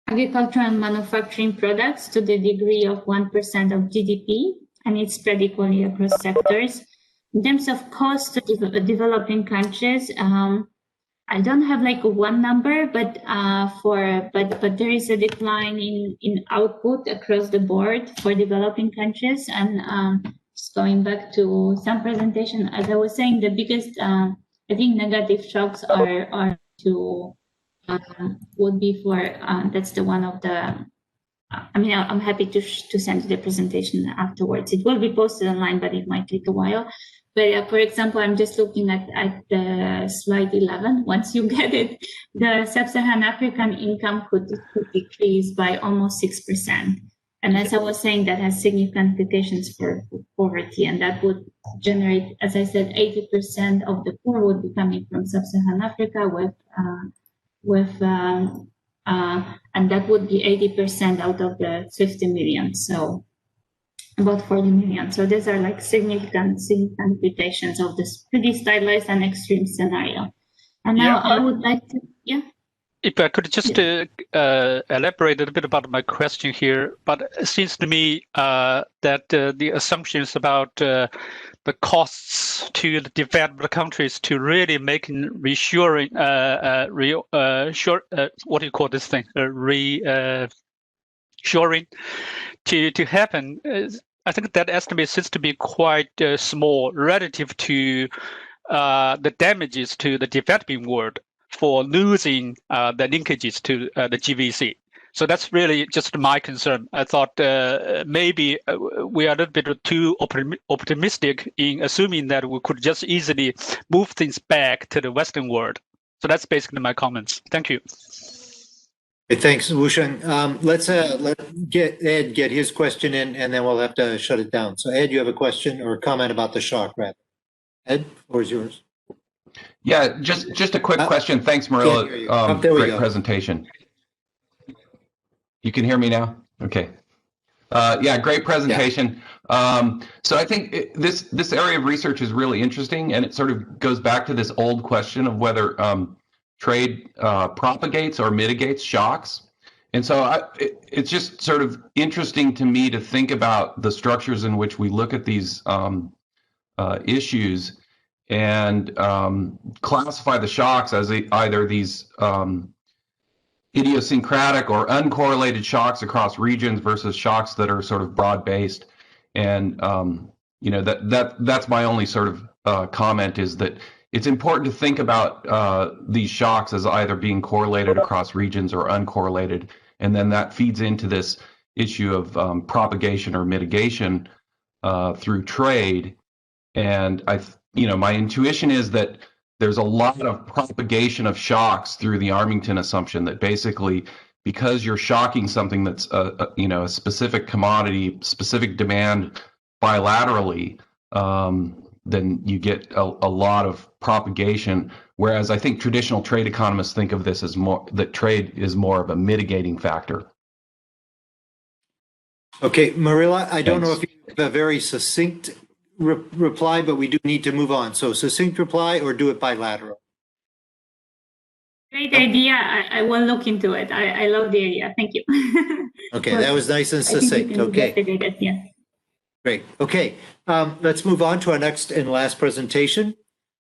agricultural and manufacturing products to the degree of 1% of GDP, and it's spread equally across sectors. In terms of cost to developing countries, I don't have like one number, but there is a decline in output across the board for developing countries. And just going back to some presentation, as I was saying, the biggest I think negative shocks are to would be for that's the one of the. I mean, I'm happy to send you the presentation afterwards. It will be posted online, but it might take a while. But for example, I'm just looking at the slide 11. Once you get it, the sub-Saharan African income could decrease by almost 6%. And as I was saying, that has significant implications for poverty, and that would generate, as I said, 80% of the poor would be coming from sub-Saharan Africa, and that would be 80% out of the 50 million. So about 40 million. So these are like significant implications of this pretty stylized and extreme scenario. And now I would like to, If I could just elaborate a little bit about my question here, but it seems to me that the assumptions about the costs to the developed countries to really making reshoring, what do you call this thing, reshoring to happen. I think that estimate seems to be quite small relative to the damages to the developing world for losing the linkages to the GVC. So that's really just my concern. I thought maybe we are a little bit too optimistic in assuming that we could just easily move things back to the Western world. So that's basically my comments. Thank you. Hey, thanks, Wushan. Let's get Ed get his question in, and then we'll have to shut it down. So Ed, you have a question or a comment about the shock, rather. Ed, the floor is yours. Yeah, just a quick question. Thanks, Marilla. Great presentation. You can hear me now? Okay. Yeah, great presentation. Yeah. So I think this area of research is really interesting, and it sort of goes back to this old question of whether trade propagates or mitigates shocks. And so it's just sort of interesting to me to think about the structures in which we look at these issues and classify the shocks as either these idiosyncratic or uncorrelated shocks across regions versus shocks that are sort of broad-based. And that's my only sort of comment, is that it's important to think about these shocks as either being correlated across regions or uncorrelated, and then that feeds into this issue of propagation or mitigation through trade. And my intuition is that there's a lot of propagation of shocks through the Armington assumption, that basically because you're shocking something that's a specific commodity, specific demand bilaterally, then you get a lot of propagation. Whereas I think traditional trade economists think of this as that trade is more of a mitigating factor. Okay, Marilla, I don't know if you have a very succinct reply, but we do need to move on. So succinct reply or do it bilateral. Great idea. I will look into it. I love the idea. Thank you. Okay, that was nice and succinct. Okay. Yeah. Great. Okay, let's move on to our next and last presentation.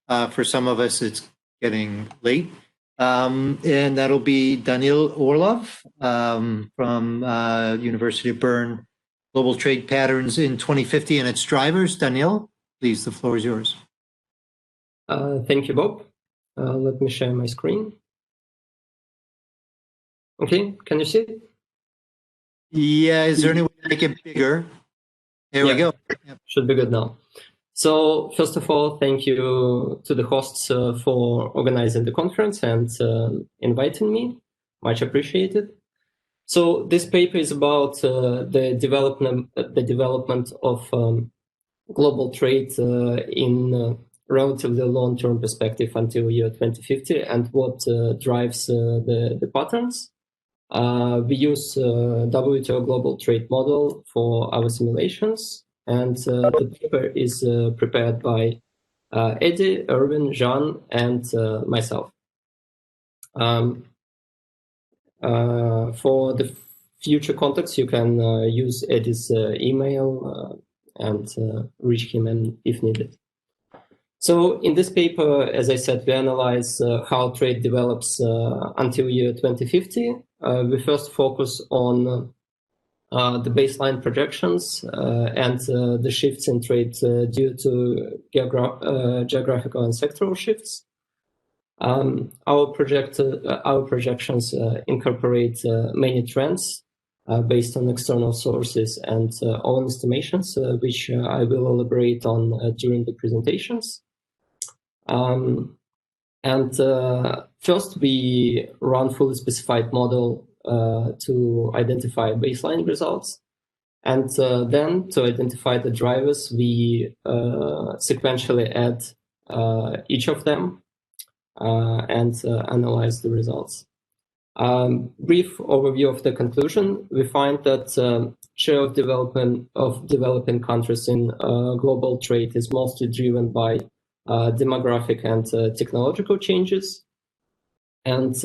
For some of us, it's getting late. And that'll be Daniil Orlov from University of Bern, Global Trade Patterns in 2050 and its Drivers. Daniil, please, the floor is yours. Thank you, Bob. Let me share my screen. Okay, can you see it? Yeah, is there any way to make it bigger? There we go. Yep. Should be good now. So first of all, thank you to the hosts for organizing the conference and inviting me. Much appreciated. So this paper is about the development of global trade in relatively long-term perspective until year 2050, and what drives the patterns. We use Wto global trade model for our simulations, and the paper is prepared by Eddie, Erwin, Jean, and myself. For the future contacts, you can use Eddie's email and reach him if needed. So in this paper, as I said, we analyze how trade develops until year 2050. We first focus on the baseline projections and the shifts in trade due to geographical and sectoral shifts. Our projections incorporate many trends based on external sources and own estimations, which I will elaborate on during the presentations. First, we run fully specified model to identify baseline results. And then to identify the drivers, we sequentially add each of them and analyze the results. Brief overview of the conclusion: we find that share of developing countries in global trade is mostly driven by demographic and technological changes, and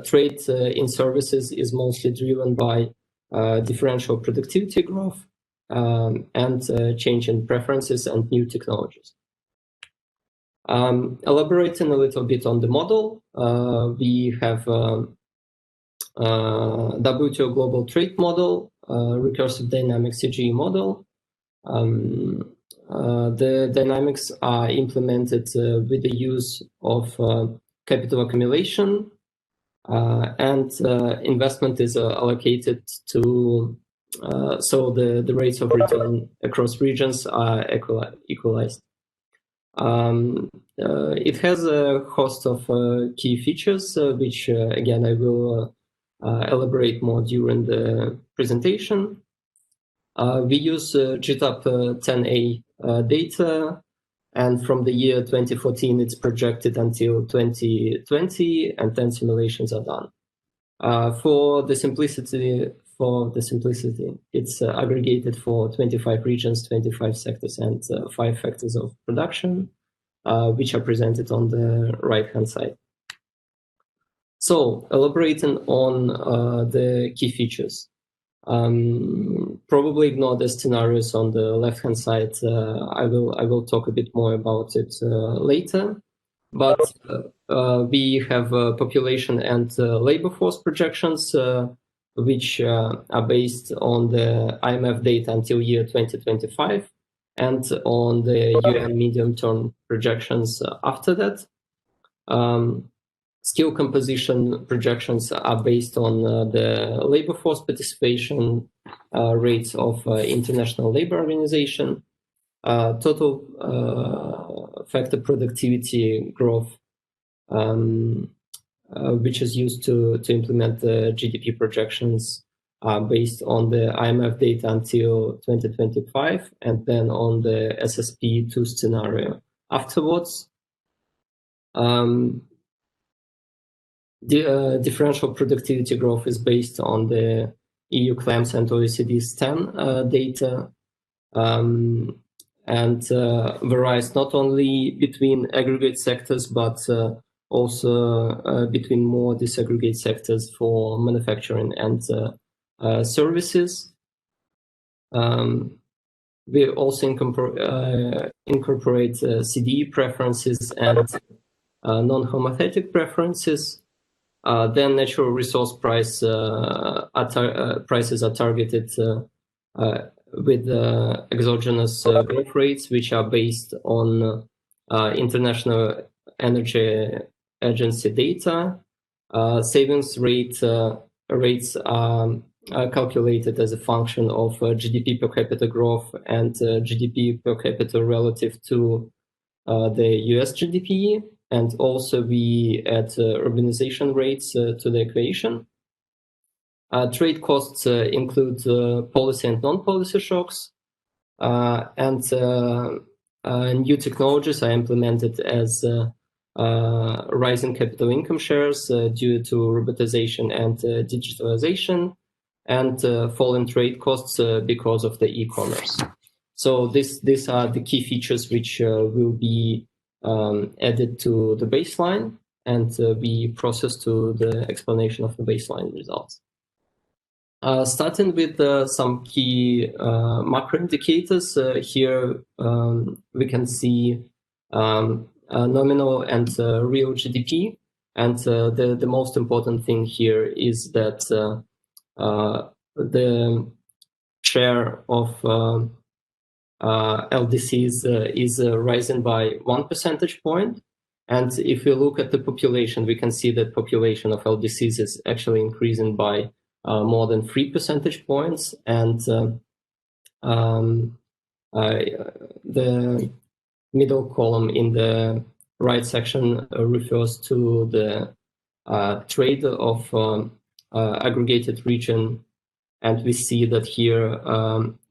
trade in services is mostly driven by differential productivity growth and change in preferences and new technologies. Elaborating a little bit on the model, we have Wto global trade model, recursive dynamic CGE model. The dynamics are implemented with the use of capital accumulation, and investment is allocated to, so the rates of return across regions are equalized. It has a host of key features, which again I will elaborate more during the presentation. We use GTAP 10A data, and from the year 2014 it's projected until 2020, and then simulations are done. For the simplicity, it's aggregated for 25 regions, 25 sectors, and 5 factors of production, which are presented on the right-hand side. So elaborating on the key features. Probably ignore the scenarios on the left-hand side. I will talk a bit more about it later. But we have population and labor force projections, which are based on the IMF data until year 2025, and on the UN medium-term projections after that. Skill composition projections are based on the labor force participation rates of International Labour Organization, total factor productivity growth, which is used to implement the GDP projections based on the IMF data until 2025, and then on the SSP2 scenario afterwards. The differential productivity growth is based on the EU CLAMS and OECD's 10 data, and varies not only between aggregate sectors, but also between more disaggregate sectors for manufacturing and services. We also incorporate CDE preferences and non-homothetic preferences. Then natural resource prices are targeted with exogenous growth rates, which are based on International Energy Agency data. Savings rates are calculated as a function of GDP per capita growth and GDP per capita relative to the US GDP. And also we add urbanization rates to the equation. Trade costs include policy and non-policy shocks, and new technologies are implemented as rising capital income shares due to robotization and digitalization, and falling trade costs because of the e-commerce. So these are the key features which will be added to the baseline and be processed to the explanation of the baseline results. Starting with some key macro indicators, here we can see nominal and real GDP. And the most important thing here is that the share of LDCs is rising by 1 percentage point. And if we look at the population, we can see that population of LDCs is actually increasing by more than 3 percentage points. And the middle column in the right section refers to the trade of aggregated region. And we see that here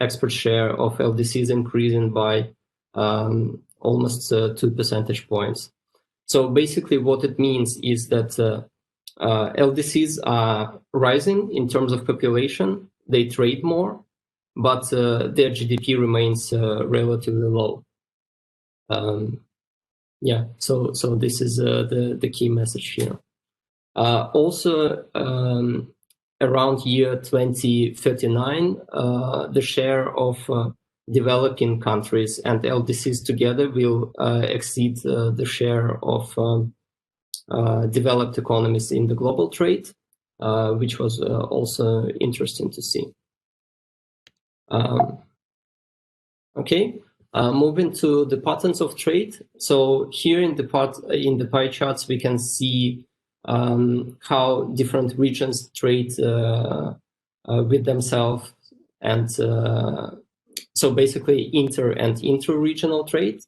export share of LDCs increasing by almost 2 percentage points. So basically what it means is that LDCs are rising in terms of population, they trade more, but their GDP remains relatively low. Yeah, so this is the key message here. Also, around year 2039, the share of developing countries and LDCs together will exceed the share of developed economies in the global trade, which was also interesting to see. Okay, moving to the patterns of trade. So here in the pie charts, we can see how different regions trade with themselves, and so basically inter and intra-regional trade.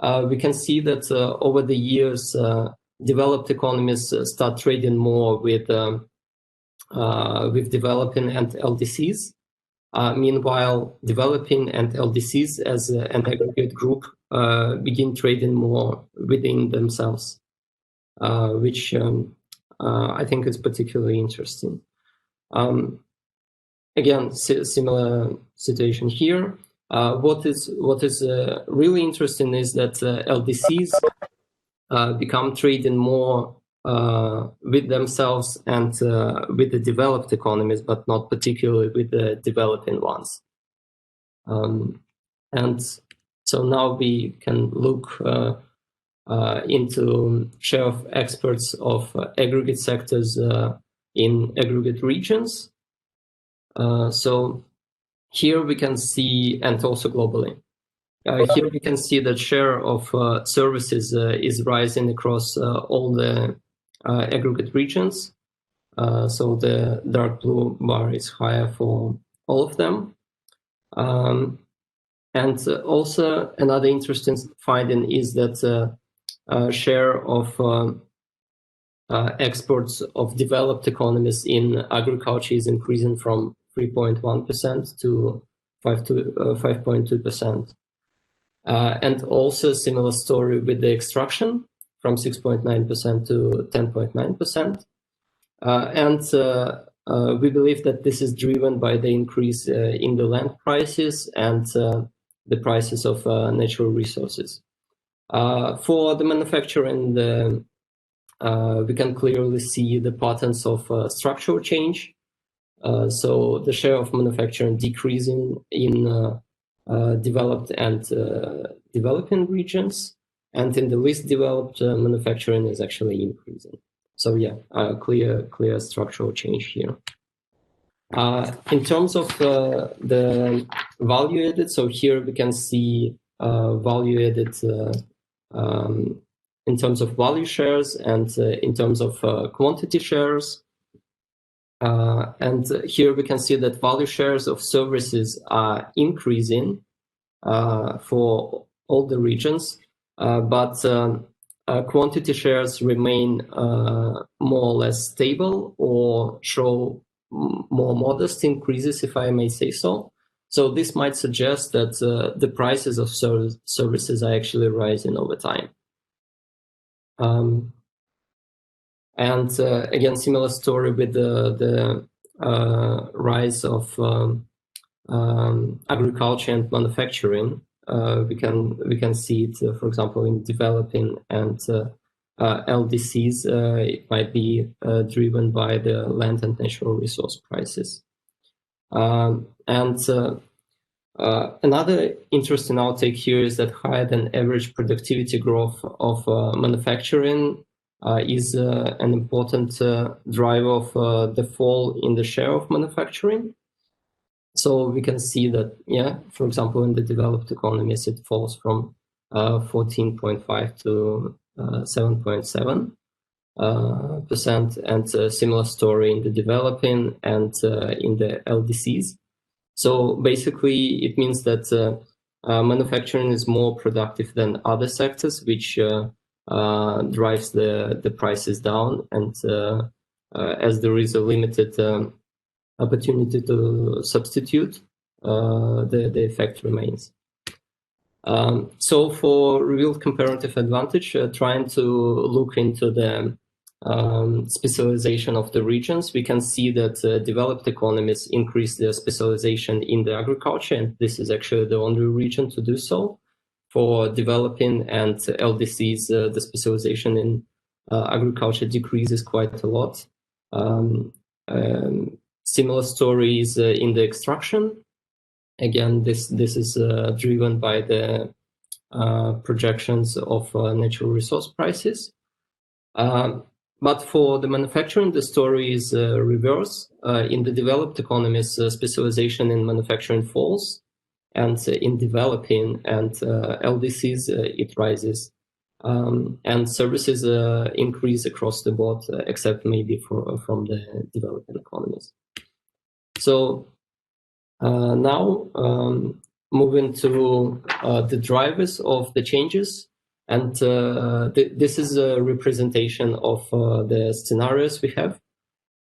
We can see that over the years, developed economies start trading more with developing and LDCs. Meanwhile, developing and LDCs as an aggregate group begin trading more within themselves. Which I think is particularly interesting. Again, similar situation here. What is really interesting is that LDCs become trading more with themselves and with the developed economies, but not particularly with the developing ones. And so now we can look into share of exports of aggregate sectors in aggregate regions. So here we can see, and also globally, here we can see that share of services is rising across all the aggregate regions. So the dark blue bar is higher for all of them. And also another interesting finding is that share of exports of developed economies in agriculture is increasing from 3.1% to 5.2%. And also similar story with the extraction from 6.9% to 10.9%. And we believe that this is driven by the increase in the land prices and the prices of natural resources. For the manufacturing, we can clearly see the patterns of structural change. So the share of manufacturing decreasing in developed and developing regions, and in the least developed, manufacturing is actually increasing. So yeah, clear structural change here. In terms of the value added, so here we can see value added in terms of value shares and in terms of quantity shares. And here we can see that value shares of services are increasing for all the regions, but quantity shares remain more or less stable or show more modest increases, if I may say so. So this might suggest that the prices of services are actually rising over time. And again, similar story with the rise of agriculture and manufacturing. We can see it, for example, in developing and LDCs. It might be driven by the land and natural resource prices. Another interesting outtake here is that higher than average productivity growth of manufacturing is an important driver of the fall in the share of manufacturing. So we can see that, yeah, for example, in the developed economies, it falls from 14.5 to 7.7%, and a similar story in the developing and in the LDCs. So basically, it means that manufacturing is more productive than other sectors, which drives the prices down. And as there is a limited opportunity to substitute, the effect remains. So for real comparative advantage, trying to look into the specialization of the regions, we can see that developed economies increase their specialization in the agriculture, and this is actually the only region to do so. For developing and LDCs, the specialization in agriculture decreases quite a lot. Similar stories in the extraction. Again, this is driven by the projections of natural resource prices. But for the manufacturing, the story is reverse. In the developed economies, specialization in manufacturing falls, and in developing and LDCs, it rises. And services increase across the board, except maybe from the developing economies. So now moving to the drivers of the changes. And this is a representation of the scenarios we have.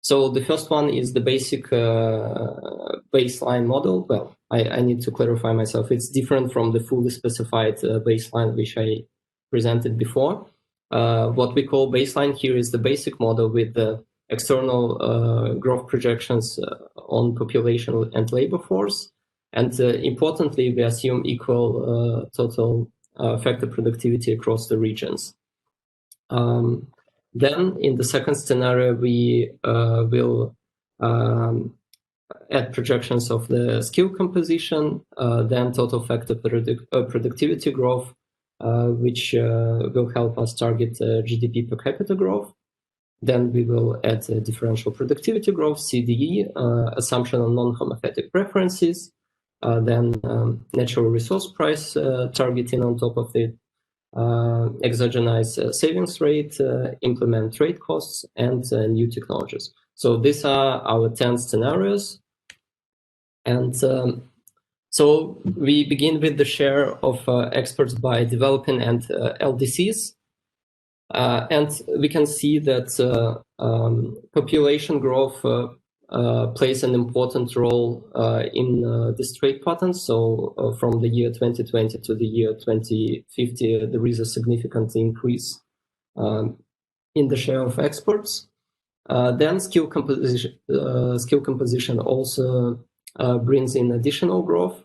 So the first one is the basic baseline model. Well, I need to clarify myself. It's different from the fully specified baseline, which I presented before. What we call baseline here is the basic model with the external growth projections on population and labor force. And importantly, we assume equal total factor productivity across the regions. Then in the second scenario, we will add projections of the skill composition, then total factor productivity growth, which will help us target GDP per capita growth. Then we will add differential productivity growth, CDE, assumption on non-homothetic preferences, then natural resource price targeting on top of it, exogenize savings rate, implement trade costs, and new technologies. So these are our 10 scenarios. And so we begin with the share of experts by developing and LDCs. And we can see that population growth plays an important role in this trade pattern. So from the year 2020 to the year 2050, there is a significant increase in the share of exports. Then skill composition also brings in additional growth.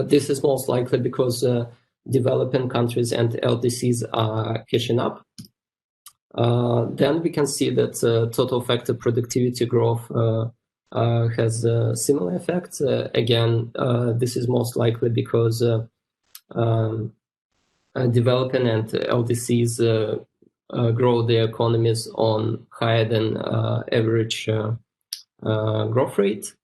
This is most likely because developing countries and LDCs are catching up. Then we can see that total factor productivity growth has a similar effect. Again, this is most likely because developing and LDCs grow their economies on higher than average growth rate.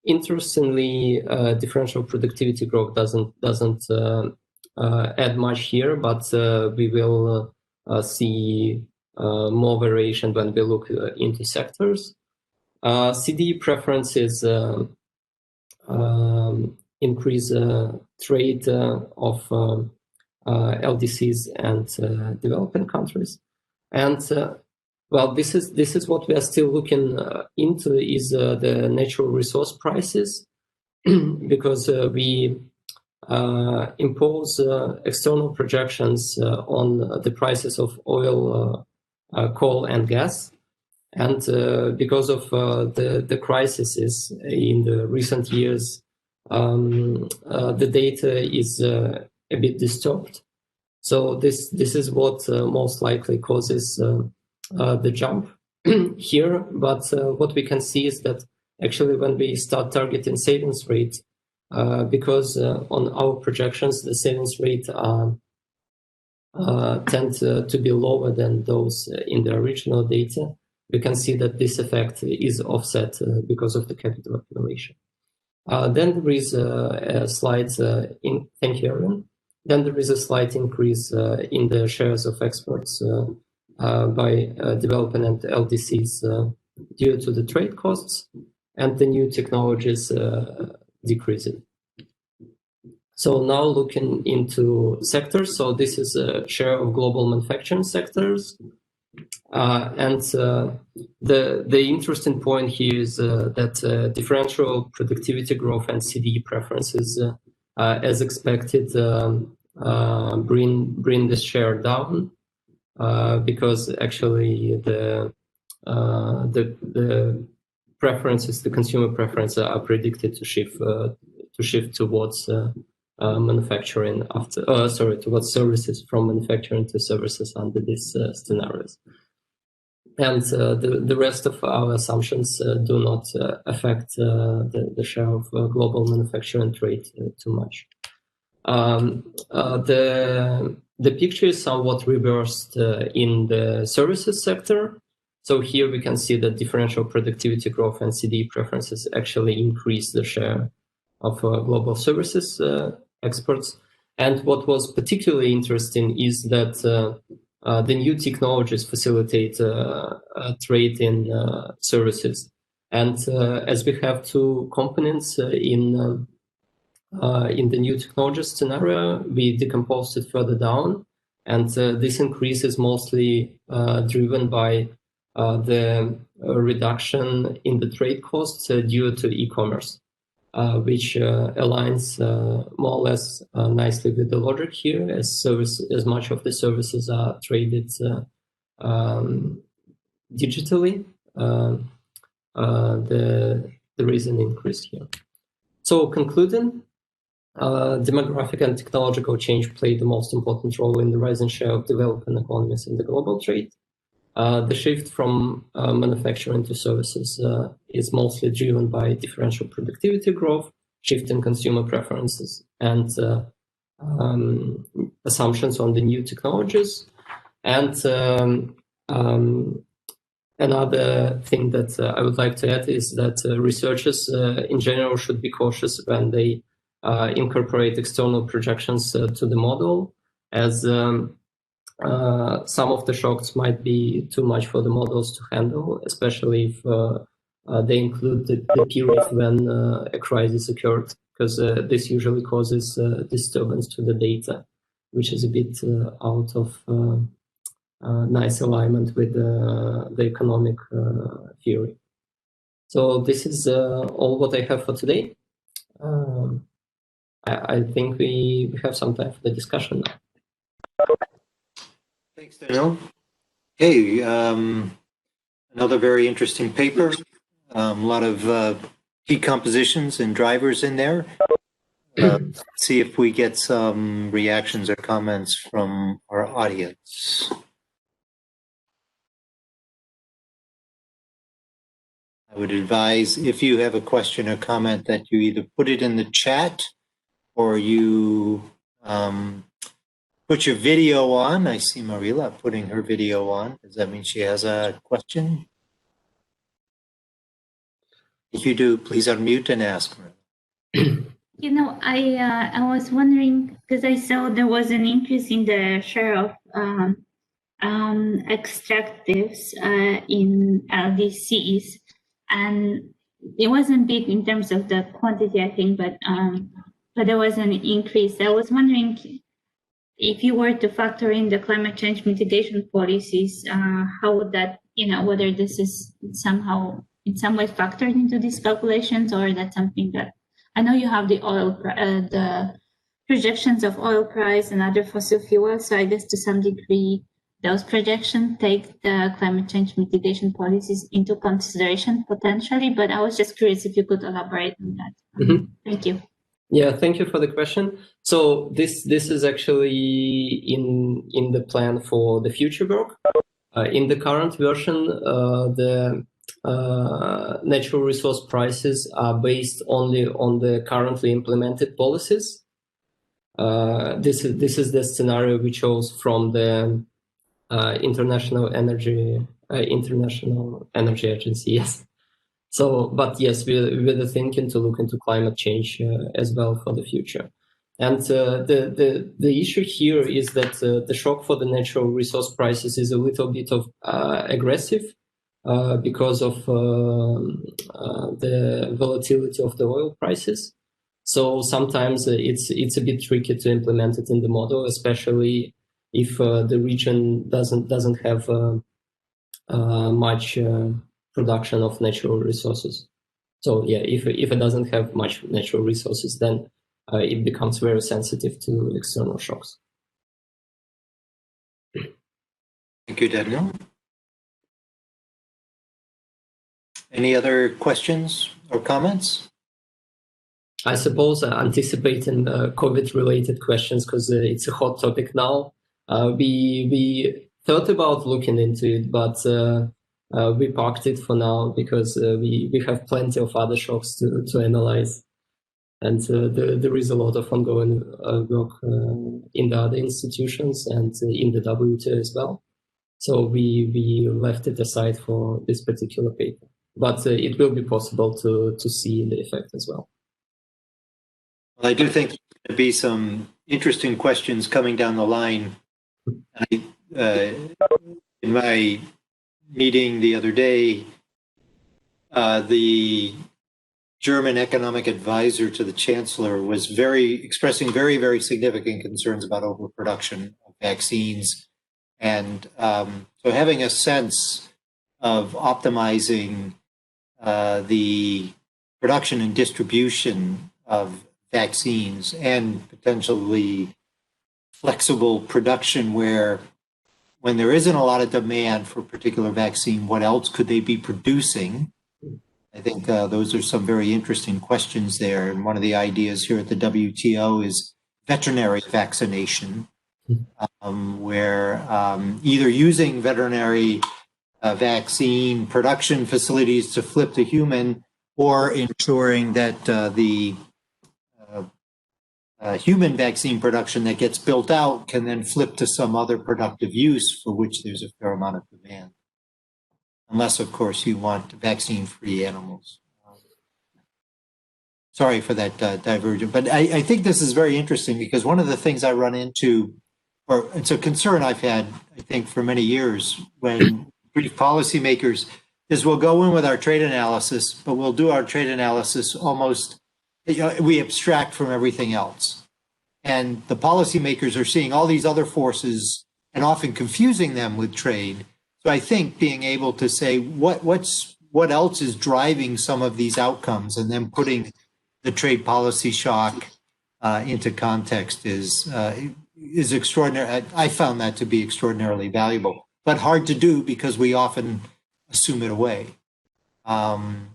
Interestingly, differential productivity growth doesn't add much here, but we will see more variation when we look into sectors. CDE preferences increase trade of LDCs and developing countries. And well, this is what we are still looking into is the natural resource prices, because we impose external projections on the prices of oil, coal, and gas. And because of the crises in the recent years, the data is a bit disturbed. So this is what most likely causes the jump here. But what we can see is that actually when we start targeting savings rate, because on our projections, the savings rate tend to be lower than those in the original data, we can see that this effect is offset because of the capital accumulation. Then there is a slight, thank you, Aaron. Then there is a slight increase in the shares of exports by developing and LDCs due to the trade costs, and the new technologies decreasing. So now looking into sectors. So this is a share of global manufacturing sectors. And the interesting point here is that differential productivity growth and CDE preferences, as expected, bring this share down, because actually the preferences, the consumer preferences, are predicted to shift towards manufacturing towards services, from manufacturing to services under these scenarios. And the rest of our assumptions do not affect the share of global manufacturing trade too much. The picture is somewhat reversed in the services sector. So here we can see that differential productivity growth and CDE preferences actually increase the share of global services exports. And what was particularly interesting is that the new technologies facilitate trade in services. And as we have two components in the new technologies scenario, we decomposed it further down. And this increase is mostly driven by the reduction in the trade costs due to e-commerce, which aligns more or less nicely with the logic here, as much of the services are traded digitally. There is an increase here. So concluding, demographic and technological change play the most important role in the rising share of developing economies in the global trade. The shift from manufacturing to services is mostly driven by differential productivity growth, shift in consumer preferences, and assumptions on the new technologies. And another thing that I would like to add is that researchers in general should be cautious when they incorporate external projections to the model, as some of the shocks might be too much for the models to handle, especially if they include the period when a crisis occurred, because this usually causes disturbance to the data, which is a bit out of nice alignment with the economic theory. So this is all what I have for today. I think we have some time for the discussion now. Thanks, Daniel. Hey, another very interesting paper. A lot of decompositions and drivers in there. See if we get some reactions or comments from our audience. I would advise, if you have a question or comment, that you either put it in the chat or you put your video on. I see Marila putting her video on. Does that mean she has a question? If you do, please unmute and ask. You know, I was wondering, because I saw there was an increase in the share of extractives in Ldcs, and it wasn't big in terms of the quantity, I think, but there was an increase. I was wondering if you were to factor in the climate change mitigation policies, how would that, you know, whether this is somehow in some way factored into these calculations, or that's something that, I know you have the the projections of oil price and other fossil fuels, so I guess to some degree those projections take the climate change mitigation policies into consideration potentially, but I was just curious if you could elaborate on that. Thank you. Yeah, thank you for the question. So this is actually in the plan for the future work. In the current version, the natural resource prices are based only on the currently implemented policies. This is the scenario we chose from the International Energy Agency. Yes. So, but yes, we're thinking to look into climate change as well for the future. And the issue here is that the shock for the natural resource prices is a little bit of aggressive because of the volatility of the oil prices. So sometimes it's a bit tricky to implement it in the model, especially if the region doesn't have much production of natural resources. So yeah, if it doesn't have much natural resources, then it becomes very sensitive to external shocks. Thank you, Daniel. Any other questions or comments? I suppose anticipating COVID-related questions, because it's a hot topic now. We thought about looking into it, but we parked it for now because we have plenty of other shocks to analyze. And there is a lot of ongoing work in the other institutions and in the Wto as well. So we left it aside for this particular paper. But it will be possible to see the effect as well. Well, I do think there'll be some interesting questions coming down the line. In my meeting the other day, the German economic advisor to the chancellor was expressing very, very significant concerns about overproduction of vaccines. And so having a sense of optimizing the production and distribution of vaccines and potentially flexible production where when there isn't a lot of demand for a particular vaccine, what else could they be producing? I think those are some very interesting questions there. And one of the ideas here at the WTO is veterinary vaccination, where either using veterinary vaccine production facilities to flip to human, or ensuring that the human vaccine production that gets built out can then flip to some other productive use for which there's a fair amount of demand. Unless, of course, you want vaccine-free animals. Sorry for that divergence, but I think this is very interesting because one of the things I run into, or it's a concern I've had, I think, for many years when brief policymakers, is we'll go in with our trade analysis, but we'll do our trade analysis almost, we abstract from everything else. And the policymakers are seeing all these other forces and often confusing them with trade. So I think being able to say what else is driving some of these outcomes and then putting the trade policy shock into context is extraordinary. I found that to be extraordinarily valuable, but hard to do because we often assume it away. And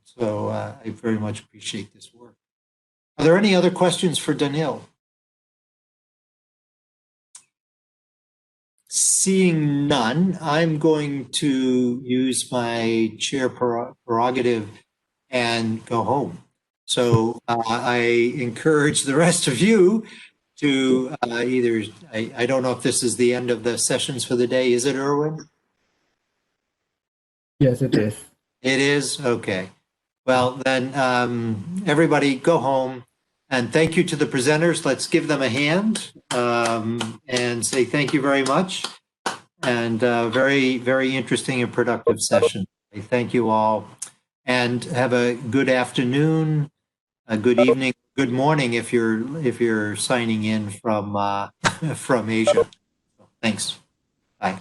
so I very much appreciate this work. Are there any other questions for Daniil? Seeing none, I'm going to use my chair prerogative and go home. So I encourage the rest of you to either, I don't know if this is the end of the sessions for the day. Is it, Erwin? Yes, it is. It is? Okay. Well, then everybody go home. And thank you to the presenters. Let's give them a hand and say thank you very much. And very, very interesting and productive session. Thank you all. And have a good afternoon, a good evening, good morning if you're signing in from from Asia. Thanks. Bye.